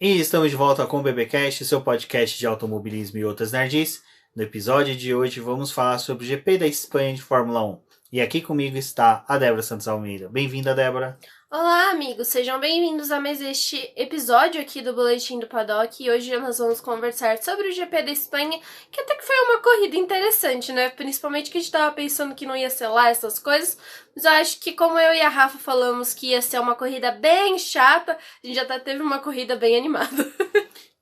E estamos de volta com o BBcast, seu podcast de automobilismo e outras nerds. No episódio de hoje vamos falar sobre o GP da Espanha de Fórmula 1. E aqui comigo está a Débora Santos Almeida. Bem-vinda, Débora. Olá, amigos! Sejam bem-vindos a mais este episódio aqui do Boletim do Paddock. E hoje nós vamos conversar sobre o GP da Espanha, que até que foi uma corrida interessante, né? Principalmente que a gente tava pensando que não ia ser lá essas coisas. Mas eu acho que como eu e a Rafa falamos que ia ser uma corrida bem chata, a gente até teve uma corrida bem animada.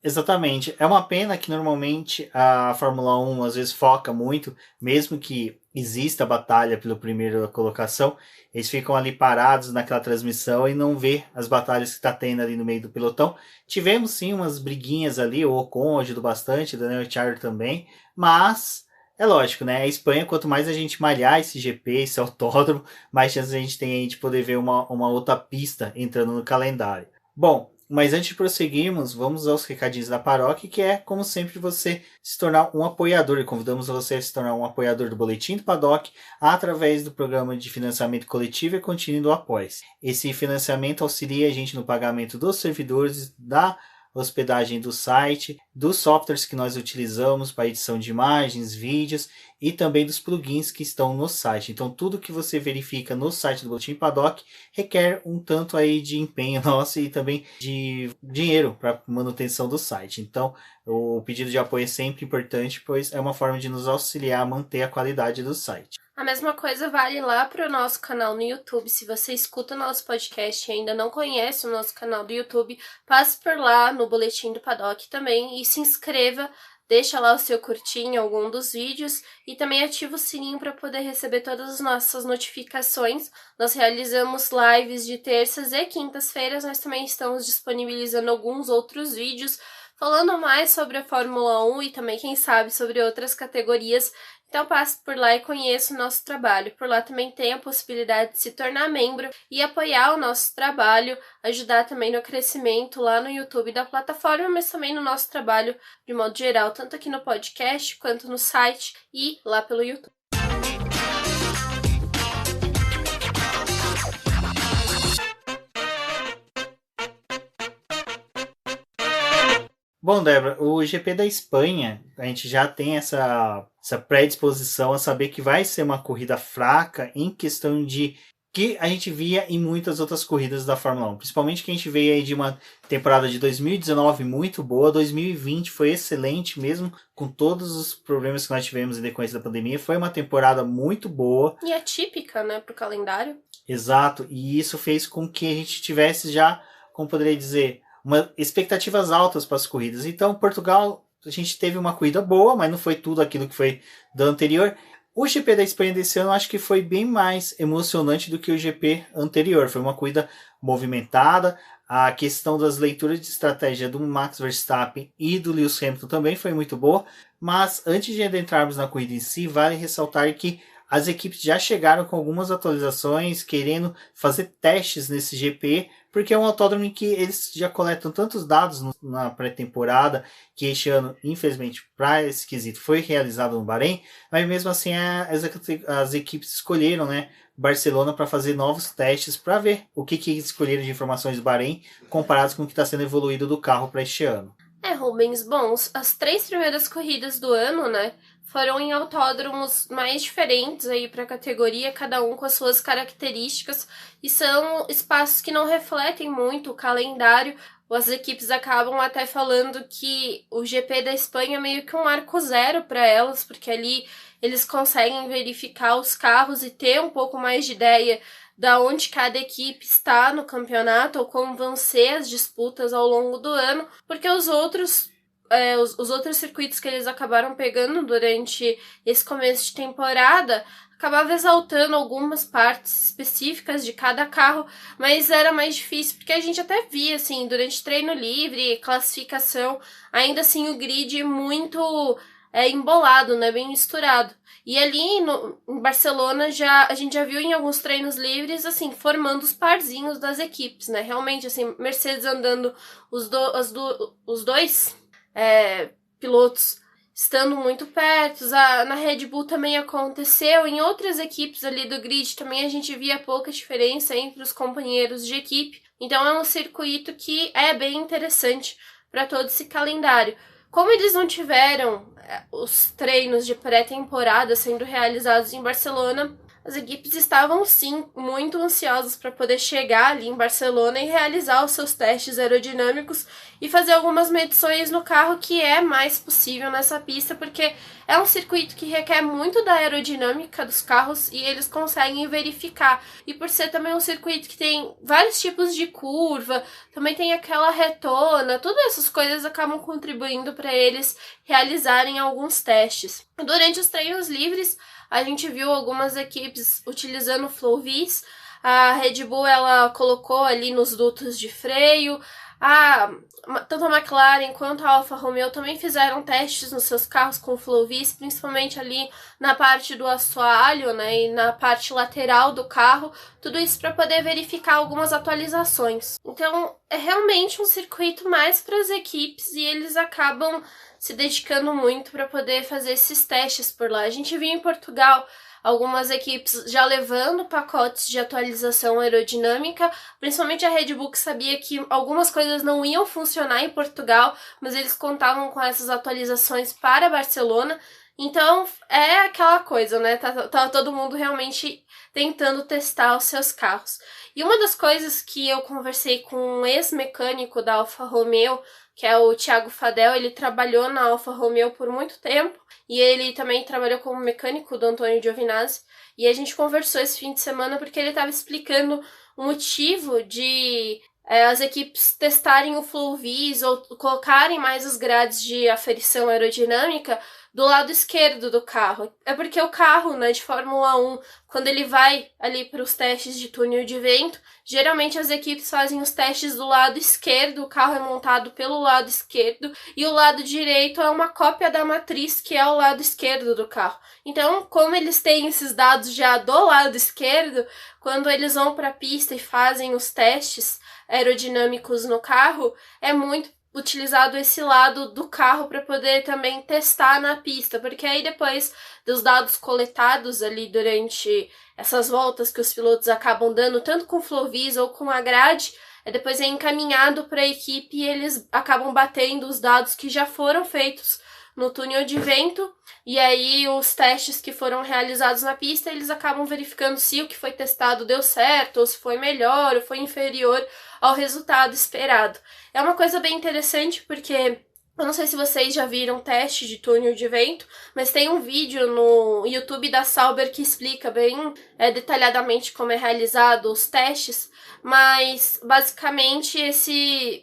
Exatamente. É uma pena que normalmente a Fórmula 1 às vezes foca muito, mesmo que exista batalha pela primeira colocação, eles ficam ali parados naquela transmissão e não vê as batalhas que está tendo ali no meio do pelotão. Tivemos sim umas briguinhas ali, o Ocon ajudou bastante, o Daniel Ricciardo também, mas é lógico, né? A Espanha, quanto mais a gente malhar esse GP, esse autódromo, mais chance a gente tem aí de poder ver uma outra pista entrando no calendário. Bom, mas antes de prosseguirmos, vamos aos recadinhos da paróquia, que é, como sempre, você se tornar um apoiador. E convidamos você a se tornar um apoiador do Boletim do Paddock através do programa de financiamento coletivo e contínuo do Apoia-se. Esse financiamento auxilia a gente no pagamento dos servidores, da hospedagem do site, dos softwares que nós utilizamos para edição de imagens, vídeos e também dos plugins que estão no site. Então tudo que você verifica no site do Boletim Paddock requer um tanto aí de empenho nosso e também de dinheiro para manutenção do site. Então o pedido de apoio é sempre importante, pois é uma forma de nos auxiliar a manter a qualidade do site. A mesma coisa vale lá para o nosso canal no YouTube. Se você escuta o nosso podcast e ainda não conhece o nosso canal do YouTube, passe por lá no Boletim do Paddock também e se inscreva. Deixa lá o seu curtir em algum dos vídeos e também ativa o sininho para poder receber todas as nossas notificações. Nós realizamos lives de terças e quintas-feiras. Nós também estamos disponibilizando alguns outros vídeos falando mais sobre a Fórmula 1 e também, quem sabe, sobre outras categorias. Então passe por lá e conheça o nosso trabalho. Por lá também tem a possibilidade de se tornar membro e apoiar o nosso trabalho, ajudar também no crescimento lá no YouTube da plataforma, mas também no nosso trabalho de modo geral, tanto aqui no podcast quanto no site e lá pelo YouTube. Bom, Débora, o GP da Espanha, a gente já tem essa predisposição a saber que vai ser uma corrida fraca em questão de que a gente via em muitas outras corridas da Fórmula 1. Principalmente que a gente veio aí de uma temporada de 2019 muito boa, 2020 foi excelente mesmo, com todos os problemas que nós tivemos em decorrência da pandemia. Foi uma temporada muito boa. E atípica, né, pro calendário. Exato, e isso fez com que a gente tivesse já, como poderia dizer, expectativas altas para as corridas. Então, Portugal, a gente teve uma corrida boa, mas não foi tudo aquilo que foi do anterior. O GP da Espanha desse ano acho que foi bem mais emocionante do que o GP anterior. Foi uma corrida movimentada. A questão das leituras de estratégia do Max Verstappen e do Lewis Hamilton também foi muito boa. Mas antes de adentrarmos na corrida em si, vale ressaltar que as equipes já chegaram com algumas atualizações, querendo fazer testes nesse GP, porque é um autódromo em que eles já coletam tantos dados na pré-temporada, que este ano, infelizmente, para esse quesito, foi realizado no Bahrein, mas mesmo assim as equipes escolheram, né, Barcelona para fazer novos testes, para ver o que escolheram de informações do Bahrein, comparados com o que está sendo evoluído do carro para este ano. Rubens, bom, as 3 primeiras corridas do ano, né, foram em autódromos mais diferentes aí para a categoria, cada um com as suas características, e são espaços que não refletem muito o calendário. As equipes acabam até falando que o GP da Espanha é meio que um marco zero para elas, porque ali eles conseguem verificar os carros e ter um pouco mais de ideia da onde cada equipe está no campeonato ou como vão ser as disputas ao longo do ano, porque os outros circuitos que eles acabaram pegando durante esse começo de temporada acabava exaltando algumas partes específicas de cada carro, mas era mais difícil, porque a gente até via, assim, durante treino livre, classificação, ainda assim o grid muito embolado, né, bem misturado. E ali em Barcelona a gente já viu em alguns treinos livres, assim, formando os parzinhos das equipes, né? Realmente, assim, Mercedes andando os dois pilotos estando muito perto. Na Red Bull também aconteceu. Em outras equipes ali do grid também a gente via pouca diferença entre os companheiros de equipe. Então é um circuito que é bem interessante para todo esse calendário. Como eles não tiveram os treinos de pré-temporada sendo realizados em Barcelona, as equipes estavam sim muito ansiosas para poder chegar ali em Barcelona e realizar os seus testes aerodinâmicos e fazer algumas medições no carro, que é mais possível nessa pista, porque é um circuito que requer muito da aerodinâmica dos carros e eles conseguem verificar. E por ser também um circuito que tem vários tipos de curva, também tem aquela retona, todas essas coisas acabam contribuindo para eles realizarem alguns testes. Durante os treinos livres, a gente viu algumas equipes utilizando o Flowvis. A Red Bull ela colocou ali nos dutos de freio. Tanto a McLaren quanto a Alfa Romeo também fizeram testes nos seus carros com Flowvis, principalmente ali na parte do assoalho, né, e na parte lateral do carro, tudo isso para poder verificar algumas atualizações. Então, é realmente um circuito mais para as equipes e eles acabam se dedicando muito para poder fazer esses testes por lá. A gente viu em Portugal algumas equipes já levando pacotes de atualização aerodinâmica, principalmente a Red Bull, que sabia que algumas coisas não iam funcionar em Portugal, mas eles contavam com essas atualizações para Barcelona. Então, é aquela coisa, né? Tá todo mundo realmente tentando testar os seus carros. E uma das coisas que eu conversei com um ex-mecânico da Alfa Romeo, que é o Thiago Fadel, ele trabalhou na Alfa Romeo por muito tempo, e ele também trabalhou como mecânico do Antônio Giovinazzi, e a gente conversou esse fim de semana porque ele estava explicando o motivo de as equipes testarem o Flowvis ou colocarem mais os grades de aferição aerodinâmica do lado esquerdo do carro. É porque o carro, né, de Fórmula 1, quando ele vai ali para os testes de túnel de vento, geralmente as equipes fazem os testes do lado esquerdo, o carro é montado pelo lado esquerdo, e o lado direito é uma cópia da matriz, que é o lado esquerdo do carro. Então, como eles têm esses dados já do lado esquerdo, quando eles vão para a pista e fazem os testes aerodinâmicos no carro, é muito utilizado esse lado do carro para poder também testar na pista, porque aí depois dos dados coletados ali durante essas voltas que os pilotos acabam dando, tanto com o Flowvis ou com a grade, depois é encaminhado para a equipe e eles acabam batendo os dados que já foram feitos no túnel de vento, e aí os testes que foram realizados na pista, eles acabam verificando se o que foi testado deu certo, ou se foi melhor, ou foi inferior ao resultado esperado. É uma coisa bem interessante porque eu não sei se vocês já viram teste de túnel de vento, mas tem um vídeo no YouTube da Sauber que explica bem detalhadamente como é realizado os testes, mas basicamente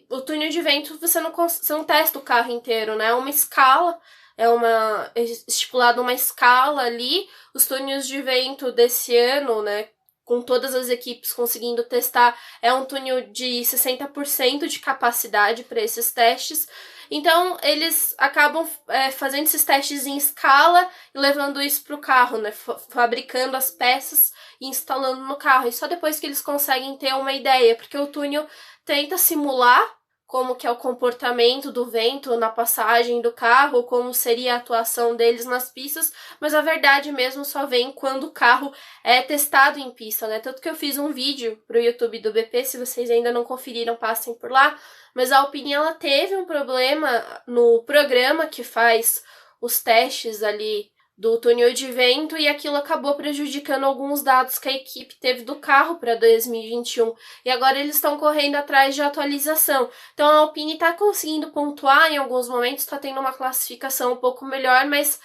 o túnel de vento você não testa o carro inteiro, né? É uma escala, é estipulada uma escala ali. Os túneis de vento desse ano, né, com todas as equipes conseguindo testar, é um túnel de 60% de capacidade para esses testes. Então, eles acabam fazendo esses testes em escala e levando isso para o carro, né? Fabricando as peças e instalando no carro. E só depois que eles conseguem ter uma ideia, porque o túnel tenta simular como que é o comportamento do vento na passagem do carro, como seria a atuação deles nas pistas, mas a verdade mesmo só vem quando o carro é testado em pista, né? Tanto que eu fiz um vídeo pro YouTube do BP, se vocês ainda não conferiram, passem por lá, mas a Alpine, ela teve um problema no programa que faz os testes ali do túnel de vento e aquilo acabou prejudicando alguns dados que a equipe teve do carro para 2021. E agora eles estão correndo atrás de atualização. Então a Alpine está conseguindo pontuar em alguns momentos, está tendo uma classificação um pouco melhor, mas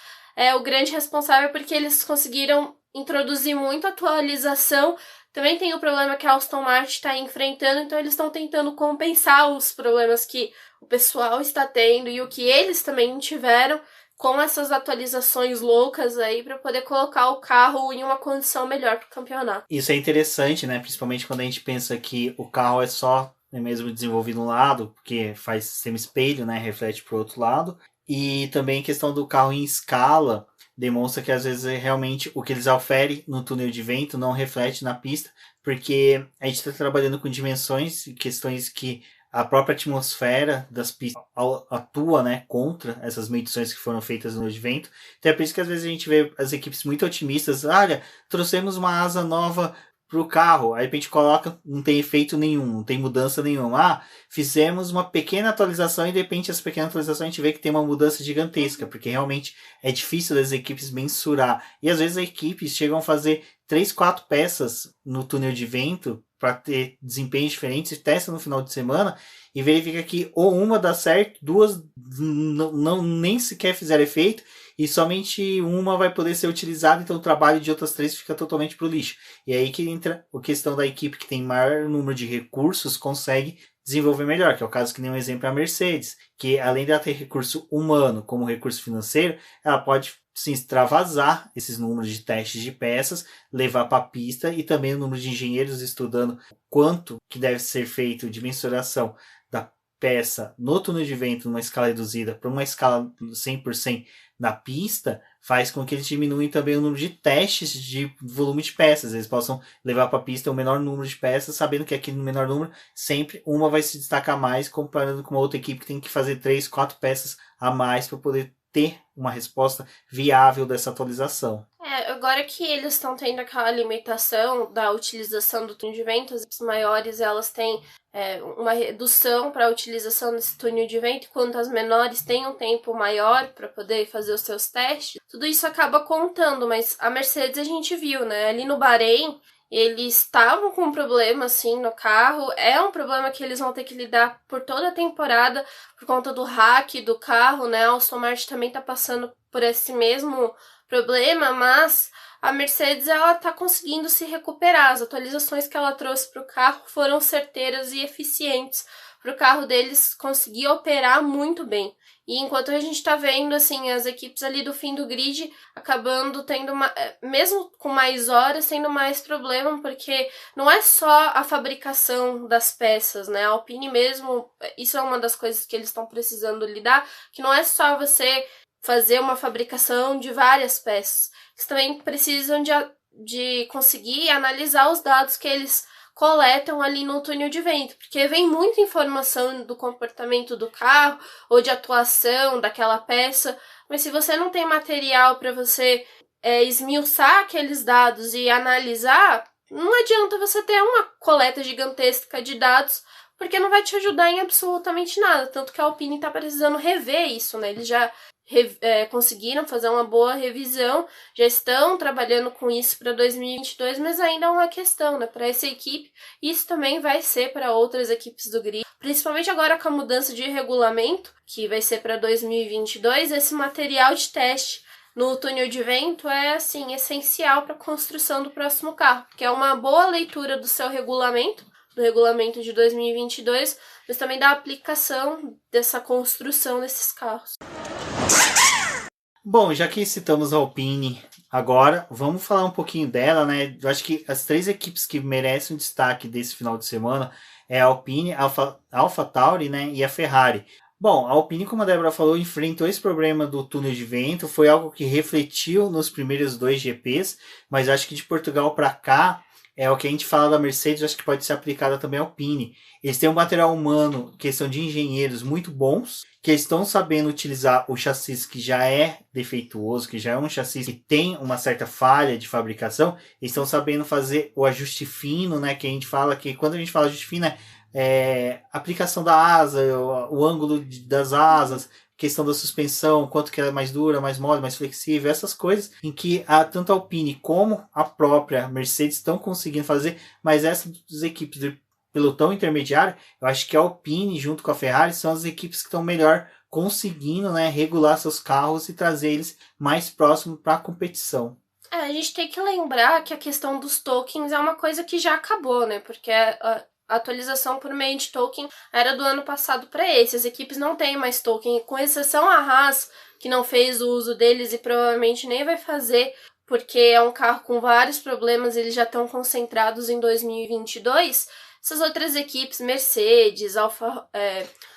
o grande responsável é porque eles conseguiram introduzir muita atualização. Também tem o problema que a Aston Martin está enfrentando, então eles estão tentando compensar os problemas que o pessoal está tendo e o que eles também tiveram com essas atualizações loucas aí para poder colocar o carro em uma condição melhor para o campeonato. Isso é interessante, né? Principalmente quando a gente pensa que o carro é só mesmo desenvolvido um lado, porque faz semi-espelho, né? Reflete para o outro lado. E também a questão do carro em escala demonstra que às vezes realmente o que eles oferem no túnel de vento não reflete na pista, porque a gente está trabalhando com dimensões, questões que a própria atmosfera das pistas atua, né, contra essas medições que foram feitas no de vento. Então é por isso que às vezes a gente vê as equipes muito otimistas. Olha, trouxemos uma asa nova pro carro, aí a gente coloca, não tem efeito nenhum, não tem mudança nenhuma. Fizemos uma pequena atualização e de repente essa pequena atualização a gente vê que tem uma mudança gigantesca, porque realmente é difícil das equipes mensurar. E às vezes as equipes chegam a fazer 3, 4 peças no túnel de vento para ter desempenhos diferentes e testa no final de semana e verifica que ou uma dá certo, duas não nem sequer fizeram efeito e somente uma vai poder ser utilizada, então o trabalho de outras 3 fica totalmente pro lixo. E aí que entra a questão da equipe que tem maior número de recursos, consegue desenvolver melhor, que é o caso que nem um exemplo é a Mercedes, que além de ela ter recurso humano como recurso financeiro, ela pode sim extravasar esses números de testes de peças, levar para a pista e também o número de engenheiros estudando quanto que deve ser feito de mensuração da peça no túnel de vento numa escala reduzida para uma escala 100% na pista, faz com que eles diminuem também o número de testes de volume de peças. Eles possam levar para a pista o menor número de peças, sabendo que aqui no menor número sempre uma vai se destacar mais, comparando com uma outra equipe que tem que fazer 3, 4 peças a mais para poder ter uma resposta viável dessa atualização. Agora que eles estão tendo aquela limitação da utilização do túnel de vento, as equipes maiores elas têm uma redução para a utilização desse túnel de vento, enquanto as menores têm um tempo maior para poder fazer os seus testes. Tudo isso acaba contando, mas a Mercedes a gente viu, né? Ali no Bahrein, eles estavam com um problema, assim, no carro. É um problema que eles vão ter que lidar por toda a temporada, por conta do hack do carro, né? A Aston Martin também tá passando por esse mesmo problema, mas a Mercedes, ela tá conseguindo se recuperar. As atualizações que ela trouxe para o carro foram certeiras e eficientes para o carro deles conseguir operar muito bem. E enquanto a gente tá vendo, assim, as equipes ali do fim do grid acabando tendo, mesmo com mais horas, tendo mais problema, porque não é só a fabricação das peças, né? A Alpine mesmo, isso é uma das coisas que eles estão precisando lidar, que não é só você fazer uma fabricação de várias peças. Eles também precisam de conseguir analisar os dados que eles coletam ali no túnel de vento, porque vem muita informação do comportamento do carro ou de atuação daquela peça, mas se você não tem material para você esmiuçar aqueles dados e analisar, não adianta você ter uma coleta gigantesca de dados, porque não vai te ajudar em absolutamente nada, tanto que a Alpine está precisando rever isso, né? Eles já conseguiram fazer uma boa revisão, já estão trabalhando com isso para 2022, mas ainda é uma questão, né? Para essa equipe, isso também vai ser para outras equipes do grid, principalmente agora com a mudança de regulamento, que vai ser para 2022, esse material de teste no túnel de vento é, assim, essencial para a construção do próximo carro, porque é uma boa leitura do seu regulamento, do regulamento de 2022, mas também da aplicação dessa construção desses carros. Bom, já que citamos a Alpine agora, vamos falar um pouquinho dela, né? Eu acho que as 3 equipes que merecem um destaque desse final de semana é a Alpine, a AlphaTauri, né, e a Ferrari. Bom, a Alpine, como a Débora falou, enfrentou esse problema do túnel de vento, foi algo que refletiu nos primeiros 2 GPs, mas acho que de Portugal para cá, é o que a gente fala da Mercedes, acho que pode ser aplicado também à Alpine. Eles têm um material humano, questão de engenheiros muito bons, que estão sabendo utilizar o chassi que já é defeituoso, que já é um chassi que tem uma certa falha de fabricação, estão sabendo fazer o ajuste fino, né? Que a gente fala que quando a gente fala ajuste fino aplicação da asa, o ângulo das asas, questão da suspensão, quanto que ela é mais dura, mais mole, mais flexível, essas coisas em que tanto a Alpine como a própria Mercedes estão conseguindo fazer, mas essas equipes de pelotão intermediário, eu acho que a Alpine junto com a Ferrari são as equipes que estão melhor conseguindo, né, regular seus carros e trazer eles mais próximos para a competição. A gente tem que lembrar que a questão dos tokens é uma coisa que já acabou, né, porque a atualização por meio de token era do ano passado para esse. As equipes não têm mais token, com exceção a Haas, que não fez o uso deles e provavelmente nem vai fazer, porque é um carro com vários problemas, eles já estão concentrados em 2022. Essas outras equipes, Mercedes,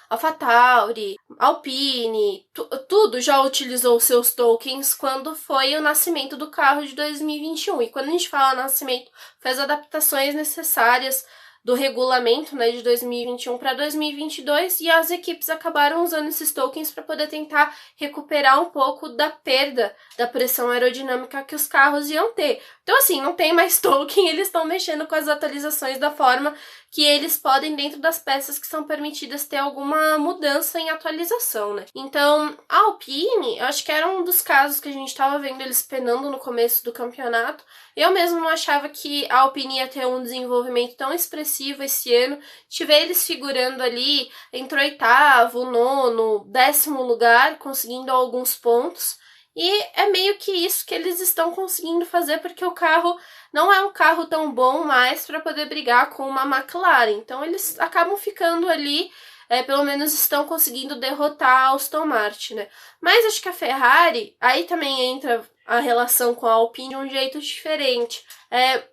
AlphaTauri, Alpine, tudo já utilizou seus tokens quando foi o nascimento do carro de 2021. E quando a gente fala nascimento, fez adaptações necessárias do regulamento, né, de 2021 para 2022, e as equipes acabaram usando esses tokens para poder tentar recuperar um pouco da perda da pressão aerodinâmica que os carros iam ter. Então, assim, não tem mais token, eles estão mexendo com as atualizações da forma que eles podem, dentro das peças que são permitidas, ter alguma mudança em atualização, né? Então, a Alpine, eu acho que era um dos casos que a gente estava vendo eles penando no começo do campeonato. Eu mesmo não achava que a Alpine ia ter um desenvolvimento tão expressivo esse ano. Tive eles figurando ali entre 8º, 9º, 10º lugar, conseguindo alguns pontos. E é meio que isso que eles estão conseguindo fazer, porque o carro não é um carro tão bom mais para poder brigar com uma McLaren. Então eles acabam ficando ali, pelo menos estão conseguindo derrotar a Aston Martin, né? Mas acho que a Ferrari, aí também entra a relação com a Alpine de um jeito diferente.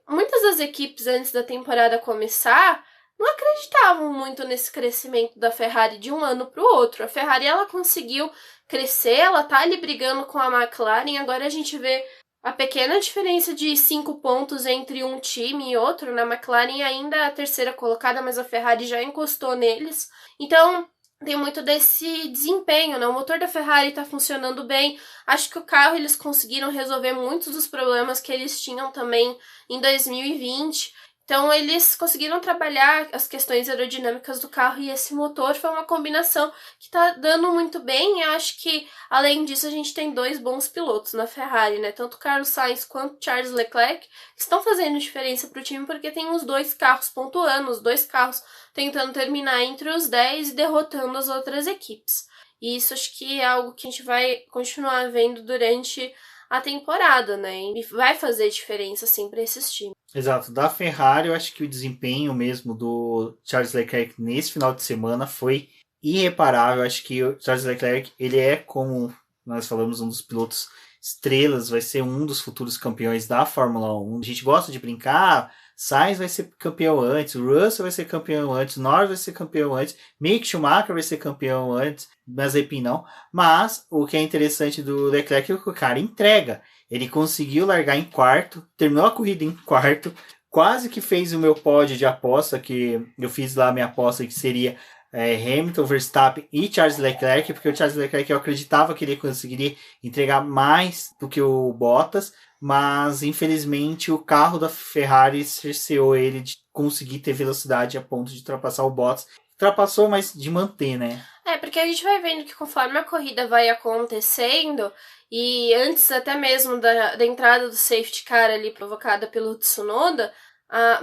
Muitas das equipes antes da temporada começar não acreditavam muito nesse crescimento da Ferrari de um ano para o outro. A Ferrari, ela conseguiu crescer, ela tá ali brigando com a McLaren. Agora a gente vê a pequena diferença de 5 pontos entre um time e outro, né? A McLaren ainda é a terceira colocada, mas a Ferrari já encostou neles. Então, tem muito desse desempenho, né? O motor da Ferrari tá funcionando bem. Acho que o carro, eles conseguiram resolver muitos dos problemas que eles tinham também em 2020. Então, eles conseguiram trabalhar as questões aerodinâmicas do carro, e esse motor foi uma combinação que tá dando muito bem. E acho que, além disso, a gente tem 2 bons pilotos na Ferrari, né? Tanto o Carlos Sainz quanto o Charles Leclerc estão fazendo diferença pro time, porque tem os 2 carros pontuando, os 2 carros tentando terminar entre os 10 e derrotando as outras equipes. E isso acho que é algo que a gente vai continuar vendo durante a temporada, né? E vai fazer diferença, sim, para esses times. Exato. Da Ferrari, eu acho que o desempenho mesmo do Charles Leclerc nesse final de semana foi irreparável. Eu acho que o Charles Leclerc, ele é, como nós falamos, um dos pilotos estrelas, vai ser um dos futuros campeões da Fórmula 1. A gente gosta de brincar, Sainz vai ser campeão antes, o Russell vai ser campeão antes, Norris vai ser campeão antes, Mick Schumacher vai ser campeão antes, Mazepin não. Mas o que é interessante do Leclerc é que o cara entrega. Ele conseguiu largar em quarto, terminou a corrida em quarto, quase que fez o meu pódio de aposta, que eu fiz lá a minha aposta que seria Hamilton, Verstappen e Charles Leclerc, porque o Charles Leclerc eu acreditava que ele conseguiria entregar mais do que o Bottas, mas infelizmente o carro da Ferrari cerceou ele de conseguir ter velocidade a ponto de ultrapassar o Bottas. Ultrapassou, mas de manter, né? Porque a gente vai vendo que conforme a corrida vai acontecendo, e antes até mesmo da entrada do safety car ali provocada pelo Tsunoda,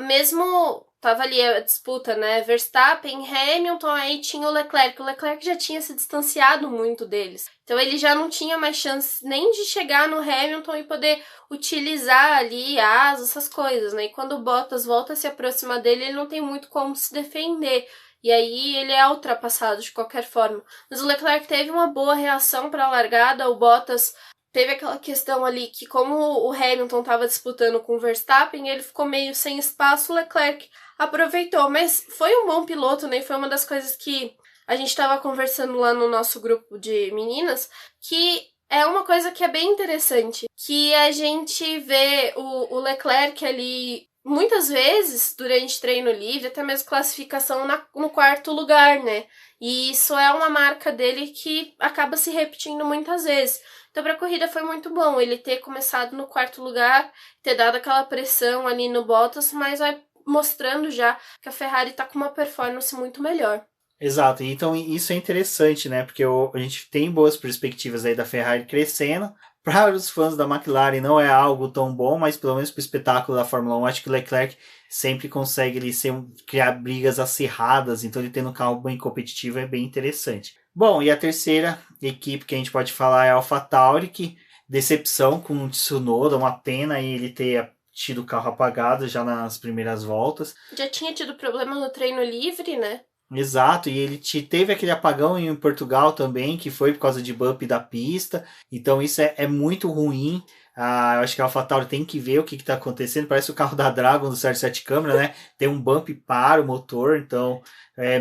mesmo tava ali a disputa, né? Verstappen, Hamilton, aí tinha o Leclerc. O Leclerc já tinha se distanciado muito deles. Então ele já não tinha mais chance nem de chegar no Hamilton e poder utilizar ali asas, essas coisas, né? E quando o Bottas volta a se aproximar dele, ele não tem muito como se defender. E aí ele é ultrapassado de qualquer forma. Mas o Leclerc teve uma boa reação para a largada. O Bottas teve aquela questão ali que, como o Hamilton estava disputando com o Verstappen, ele ficou meio sem espaço, o Leclerc aproveitou. Mas foi um bom piloto, né? Foi uma das coisas que a gente estava conversando lá no nosso grupo de meninas, que é uma coisa que é bem interessante, que a gente vê o Leclerc ali muitas vezes durante treino livre, até mesmo classificação no 4º lugar, né? E isso é uma marca dele que acaba se repetindo muitas vezes. Então, para a corrida foi muito bom ele ter começado no 4º lugar, ter dado aquela pressão ali no Bottas, mas vai mostrando já que a Ferrari está com uma performance muito melhor. Exato, então isso é interessante, né? Porque a gente tem boas perspectivas aí da Ferrari crescendo. Para os fãs da McLaren não é algo tão bom, mas pelo menos para o espetáculo da Fórmula 1, acho que o Leclerc sempre consegue ele criar brigas acirradas, então ele tendo um carro bem competitivo é bem interessante. Bom, e a terceira equipe que a gente pode falar é a AlphaTauri, que decepção com o Tsunoda, uma pena ele ter tido o carro apagado já nas primeiras voltas. Já tinha tido problema no treino livre, né? Exato, e ele teve aquele apagão em Portugal também, que foi por causa de bump da pista, então isso é muito ruim. Eu acho que a AlphaTauri tem que ver o que está acontecendo, parece o carro da Dragon do Sérgio Sete Câmara, né? Tem um bump para o motor, então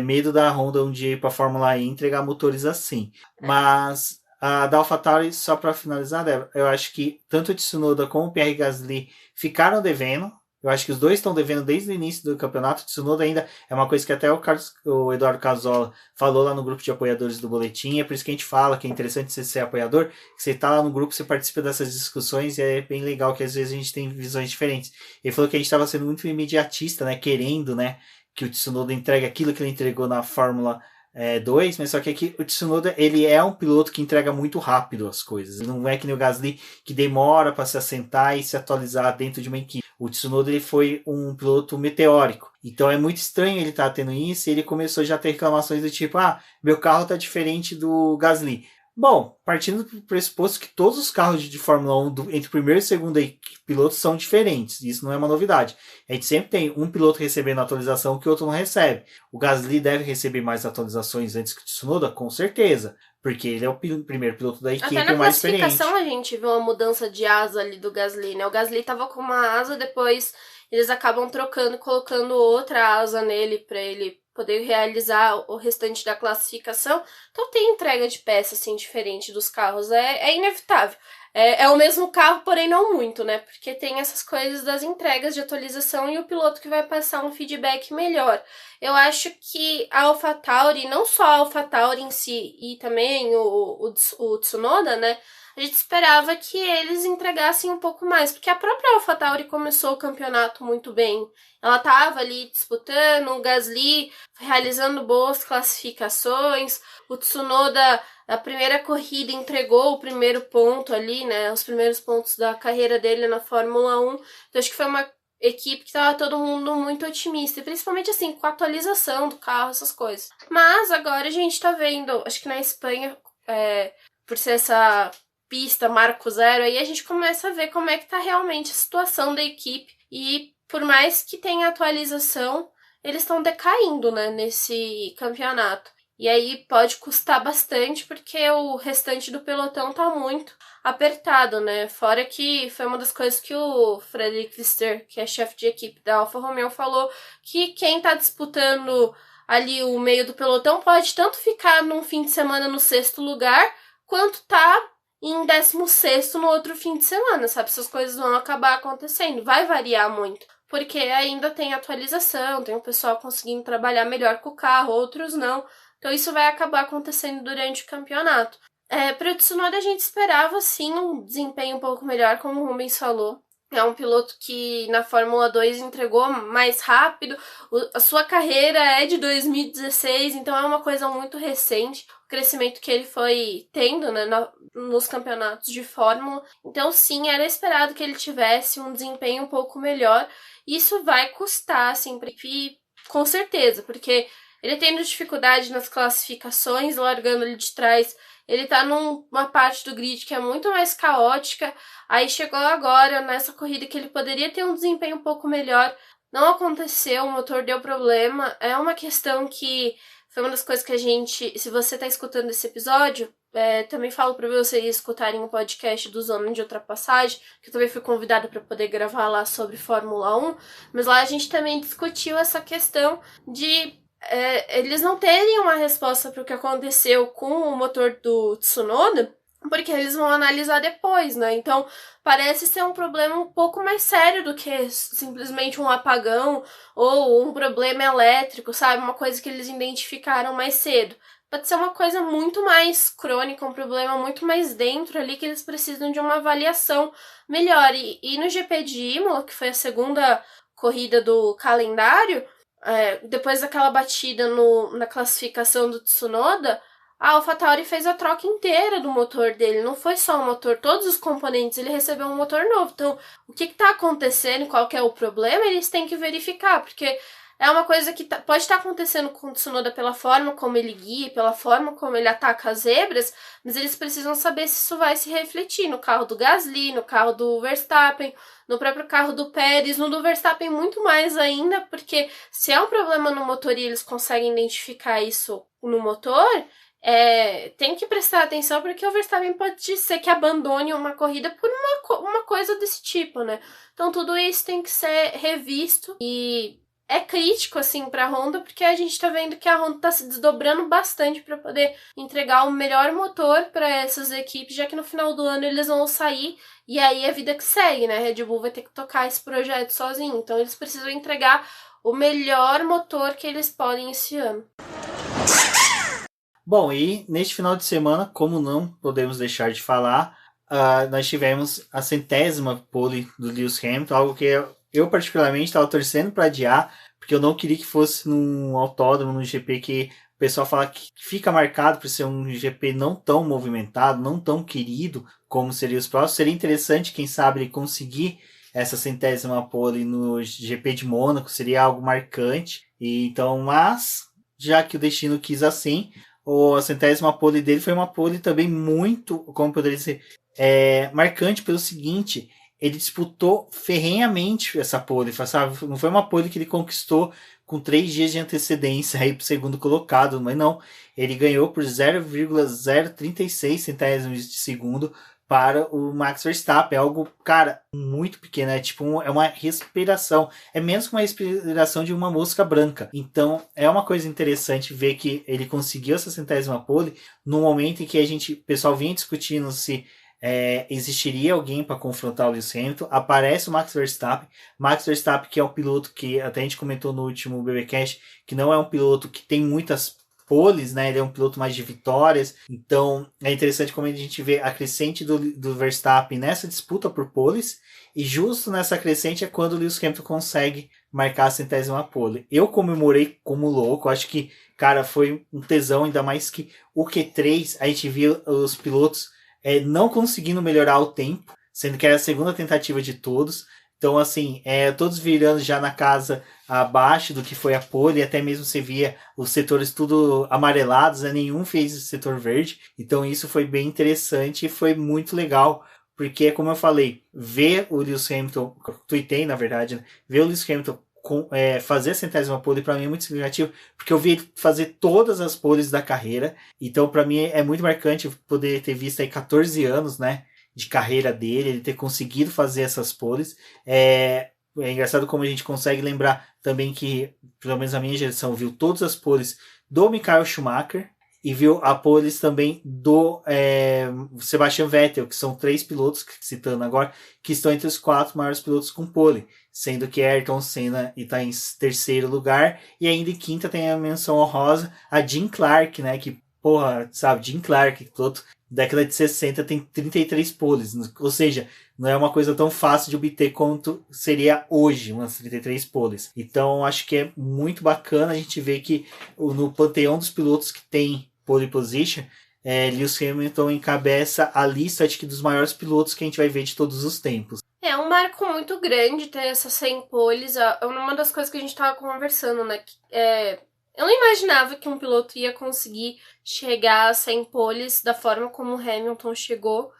medo da Honda um dia ir para a Fórmula E e entregar motores assim. Mas a da AlphaTauri, só para finalizar, Débora, eu acho que tanto o Tsunoda como o Pierre Gasly ficaram devendo. Eu acho que os dois estão devendo desde o início do campeonato. O Tsunoda ainda é uma coisa que até o Eduardo Casola falou lá no grupo de apoiadores do Boletim. É por isso que a gente fala que é interessante você ser apoiador, que você tá lá no grupo, você participa dessas discussões e é bem legal que às vezes a gente tem visões diferentes. Ele falou que a gente estava sendo muito imediatista, né? Querendo, né? Que o Tsunoda entregue aquilo que ele entregou na Fórmula 2, mas só que aqui o Tsunoda ele é um piloto que entrega muito rápido as coisas. Não é que nem o Gasly que demora para se assentar e se atualizar dentro de uma equipe. O Tsunoda ele foi um piloto meteórico. Então é muito estranho ele estar tendo isso e ele começou já a ter reclamações do tipo, meu carro tá diferente do Gasly. Bom, partindo do pressuposto que todos os carros de Fórmula 1 entre o primeiro e o segundo piloto são diferentes. Isso não é uma novidade. A gente sempre tem um piloto recebendo atualização que o outro não recebe. O Gasly deve receber mais atualizações antes que o Tsunoda, com certeza. Porque ele é o primeiro piloto da equipe, até o mais experiente. na classificação a gente viu uma mudança de asa ali do Gasly, né? O Gasly tava com uma asa, depois eles acabam trocando, colocando outra asa nele pra ele poder realizar o restante da classificação. Então tem entrega de peça, assim, diferente dos carros. É inevitável. É o mesmo carro, porém não muito, né? Porque tem essas coisas das entregas de atualização e o piloto que vai passar um feedback melhor. Eu acho que a AlphaTauri, não só a AlphaTauri em si, e também o Tsunoda, né? A gente esperava que eles entregassem um pouco mais, porque a própria AlphaTauri começou o campeonato muito bem. Ela estava ali disputando, o Gasly realizando boas classificações, o Tsunoda, a primeira corrida, entregou o primeiro ponto ali, né, os primeiros pontos da carreira dele na Fórmula 1. Então acho que foi uma equipe que estava todo mundo muito otimista, e principalmente assim, com a atualização do carro, essas coisas. Mas agora a gente tá vendo, acho que na Espanha, por ser essa pista marco zero, aí a gente começa a ver como é que tá realmente a situação da equipe, e por mais que tenha atualização, eles estão decaindo, né, nesse campeonato. E aí pode custar bastante, porque o restante do pelotão tá muito apertado, né? Fora que foi uma das coisas que o Frederic Lister, que é chefe de equipe da Alfa Romeo, falou, que quem tá disputando ali o meio do pelotão pode tanto ficar num fim de semana no 6º lugar, quanto tá em 16º no outro fim de semana, sabe? Essas coisas vão acabar acontecendo, vai variar muito. Porque ainda tem atualização, tem o pessoal conseguindo trabalhar melhor com o carro, outros não. Então isso vai acabar acontecendo durante o campeonato. Para o Tsunoda a gente esperava sim um desempenho um pouco melhor, como o Rubens falou. É um piloto que na Fórmula 2 entregou mais rápido. A sua carreira é de 2016, então é uma coisa muito recente. O crescimento que ele foi tendo, né, nos campeonatos de Fórmula. Então sim, era esperado que ele tivesse um desempenho um pouco melhor. Isso vai custar, assim, para a equipe, com certeza, porque ele tendo dificuldade nas classificações, largando ali de trás, ele tá numa parte do grid que é muito mais caótica. Aí chegou agora, nessa corrida, que ele poderia ter um desempenho um pouco melhor. Não aconteceu, o motor deu problema. É uma questão que foi uma das coisas que a gente... Se você tá escutando esse episódio, também falo para vocês escutarem o podcast do Zona de Ultrapassagem, que eu também fui convidada para poder gravar lá sobre Fórmula 1. Mas lá a gente também discutiu essa questão de... eles não terem uma resposta para o que aconteceu com o motor do Tsunoda, porque eles vão analisar depois, né? Então, parece ser um problema um pouco mais sério do que simplesmente um apagão ou um problema elétrico, sabe? Uma coisa que eles identificaram mais cedo. Pode ser uma coisa muito mais crônica, um problema muito mais dentro ali, que eles precisam de uma avaliação melhor. E no GP de Imola, que foi a segunda corrida do calendário, depois daquela batida na classificação do Tsunoda, a AlphaTauri fez a troca inteira do motor dele. Não foi só o motor, todos os componentes, ele recebeu um motor novo. Então, o que está acontecendo, qual que é o problema, eles têm que verificar, porque é uma coisa que pode estar acontecendo com o Tsunoda pela forma como ele guia, pela forma como ele ataca as zebras, mas eles precisam saber se isso vai se refletir no carro do Gasly, no carro do Verstappen, no próprio carro do Pérez, no do Verstappen muito mais ainda, porque se é um problema no motor e eles conseguem identificar isso no motor, tem que prestar atenção, porque o Verstappen pode ser que abandone uma corrida por uma coisa desse tipo, né? Então tudo isso tem que ser revisto e é crítico, assim, pra Honda, porque a gente tá vendo que a Honda tá se desdobrando bastante para poder entregar o melhor motor para essas equipes, já que no final do ano eles vão sair e aí é vida que segue, né? A Red Bull vai ter que tocar esse projeto sozinho, então eles precisam entregar o melhor motor que eles podem esse ano. Bom, e neste final de semana, como não podemos deixar de falar, nós tivemos a 100ª pole do Lewis Hamilton, algo que eu particularmente estava torcendo para adiar, porque eu não queria que fosse num autódromo, num GP que o pessoal fala que fica marcado por ser um GP não tão movimentado, não tão querido como seria os próximos. Seria interessante, quem sabe, ele conseguir essa 100ª pole no GP de Mônaco, seria algo marcante. E então, mas, já que o destino quis assim, a 100ª pole dele foi uma pole também muito, como poderia dizer, marcante pelo seguinte: ele disputou ferrenhamente essa pole, sabe? Não foi uma pole que ele conquistou com 3 dias de antecedência aí pro segundo colocado, mas não, ele ganhou por 0,036 centésimos de segundo para o Max Verstappen. É algo, cara, muito pequeno, é tipo é uma respiração, é menos que uma respiração de uma mosca branca. Então é uma coisa interessante ver que ele conseguiu essa 100ª pole no momento em que o pessoal vinha discutindo se existiria alguém para confrontar o Lewis Hamilton. Aparece o Max Verstappen, que é um piloto que até a gente comentou no último BBcast, que não é um piloto que tem muitas poles, né? Ele é um piloto mais de vitórias, então é interessante como a gente vê a crescente do Verstappen nessa disputa por poles, e justo nessa crescente é quando o Lewis Hamilton consegue marcar a 100ª pole. Eu comemorei como louco, acho que, cara, foi um tesão, ainda mais que o Q3, a gente viu os pilotos não conseguindo melhorar o tempo, sendo que era a segunda tentativa de todos. Então, assim, todos virando já na casa abaixo do que foi a pole, e até mesmo você via os setores tudo amarelados, né? Nenhum fez o setor verde. Então, isso foi bem interessante e foi muito legal, porque, como eu falei, ver o Lewis Hamilton, tuitei na verdade, né? Ver o Lewis Hamilton fazer a 100ª pole para mim é muito significativo, porque eu vi ele fazer todas as poles da carreira. Então para mim é muito marcante poder ter visto aí 14 anos, né, de carreira dele, ele ter conseguido fazer essas poles. É engraçado como a gente consegue lembrar também que, pelo menos a minha geração, viu todas as poles do Michael Schumacher e viu a poles também do Sebastian Vettel, que são 3 pilotos, citando agora, que estão entre os 4 maiores pilotos com pole, sendo que Ayrton Senna está em terceiro lugar, e ainda em quinta tem a menção honrosa a Jim Clark, né, que, porra, sabe, Jim Clark, piloto década de 60, tem 33 poles, ou seja, não é uma coisa tão fácil de obter quanto seria hoje, umas 33 poles. Então, acho que é muito bacana a gente ver que no panteão dos pilotos que tem pole position, Lewis Hamilton encabeça a lista, acho que, dos maiores pilotos que a gente vai ver de todos os tempos. É um marco muito grande ter essas 100 poles. É uma das coisas que a gente tava conversando, né? Eu não imaginava que um piloto ia conseguir chegar a 100 poles da forma como o Hamilton chegou.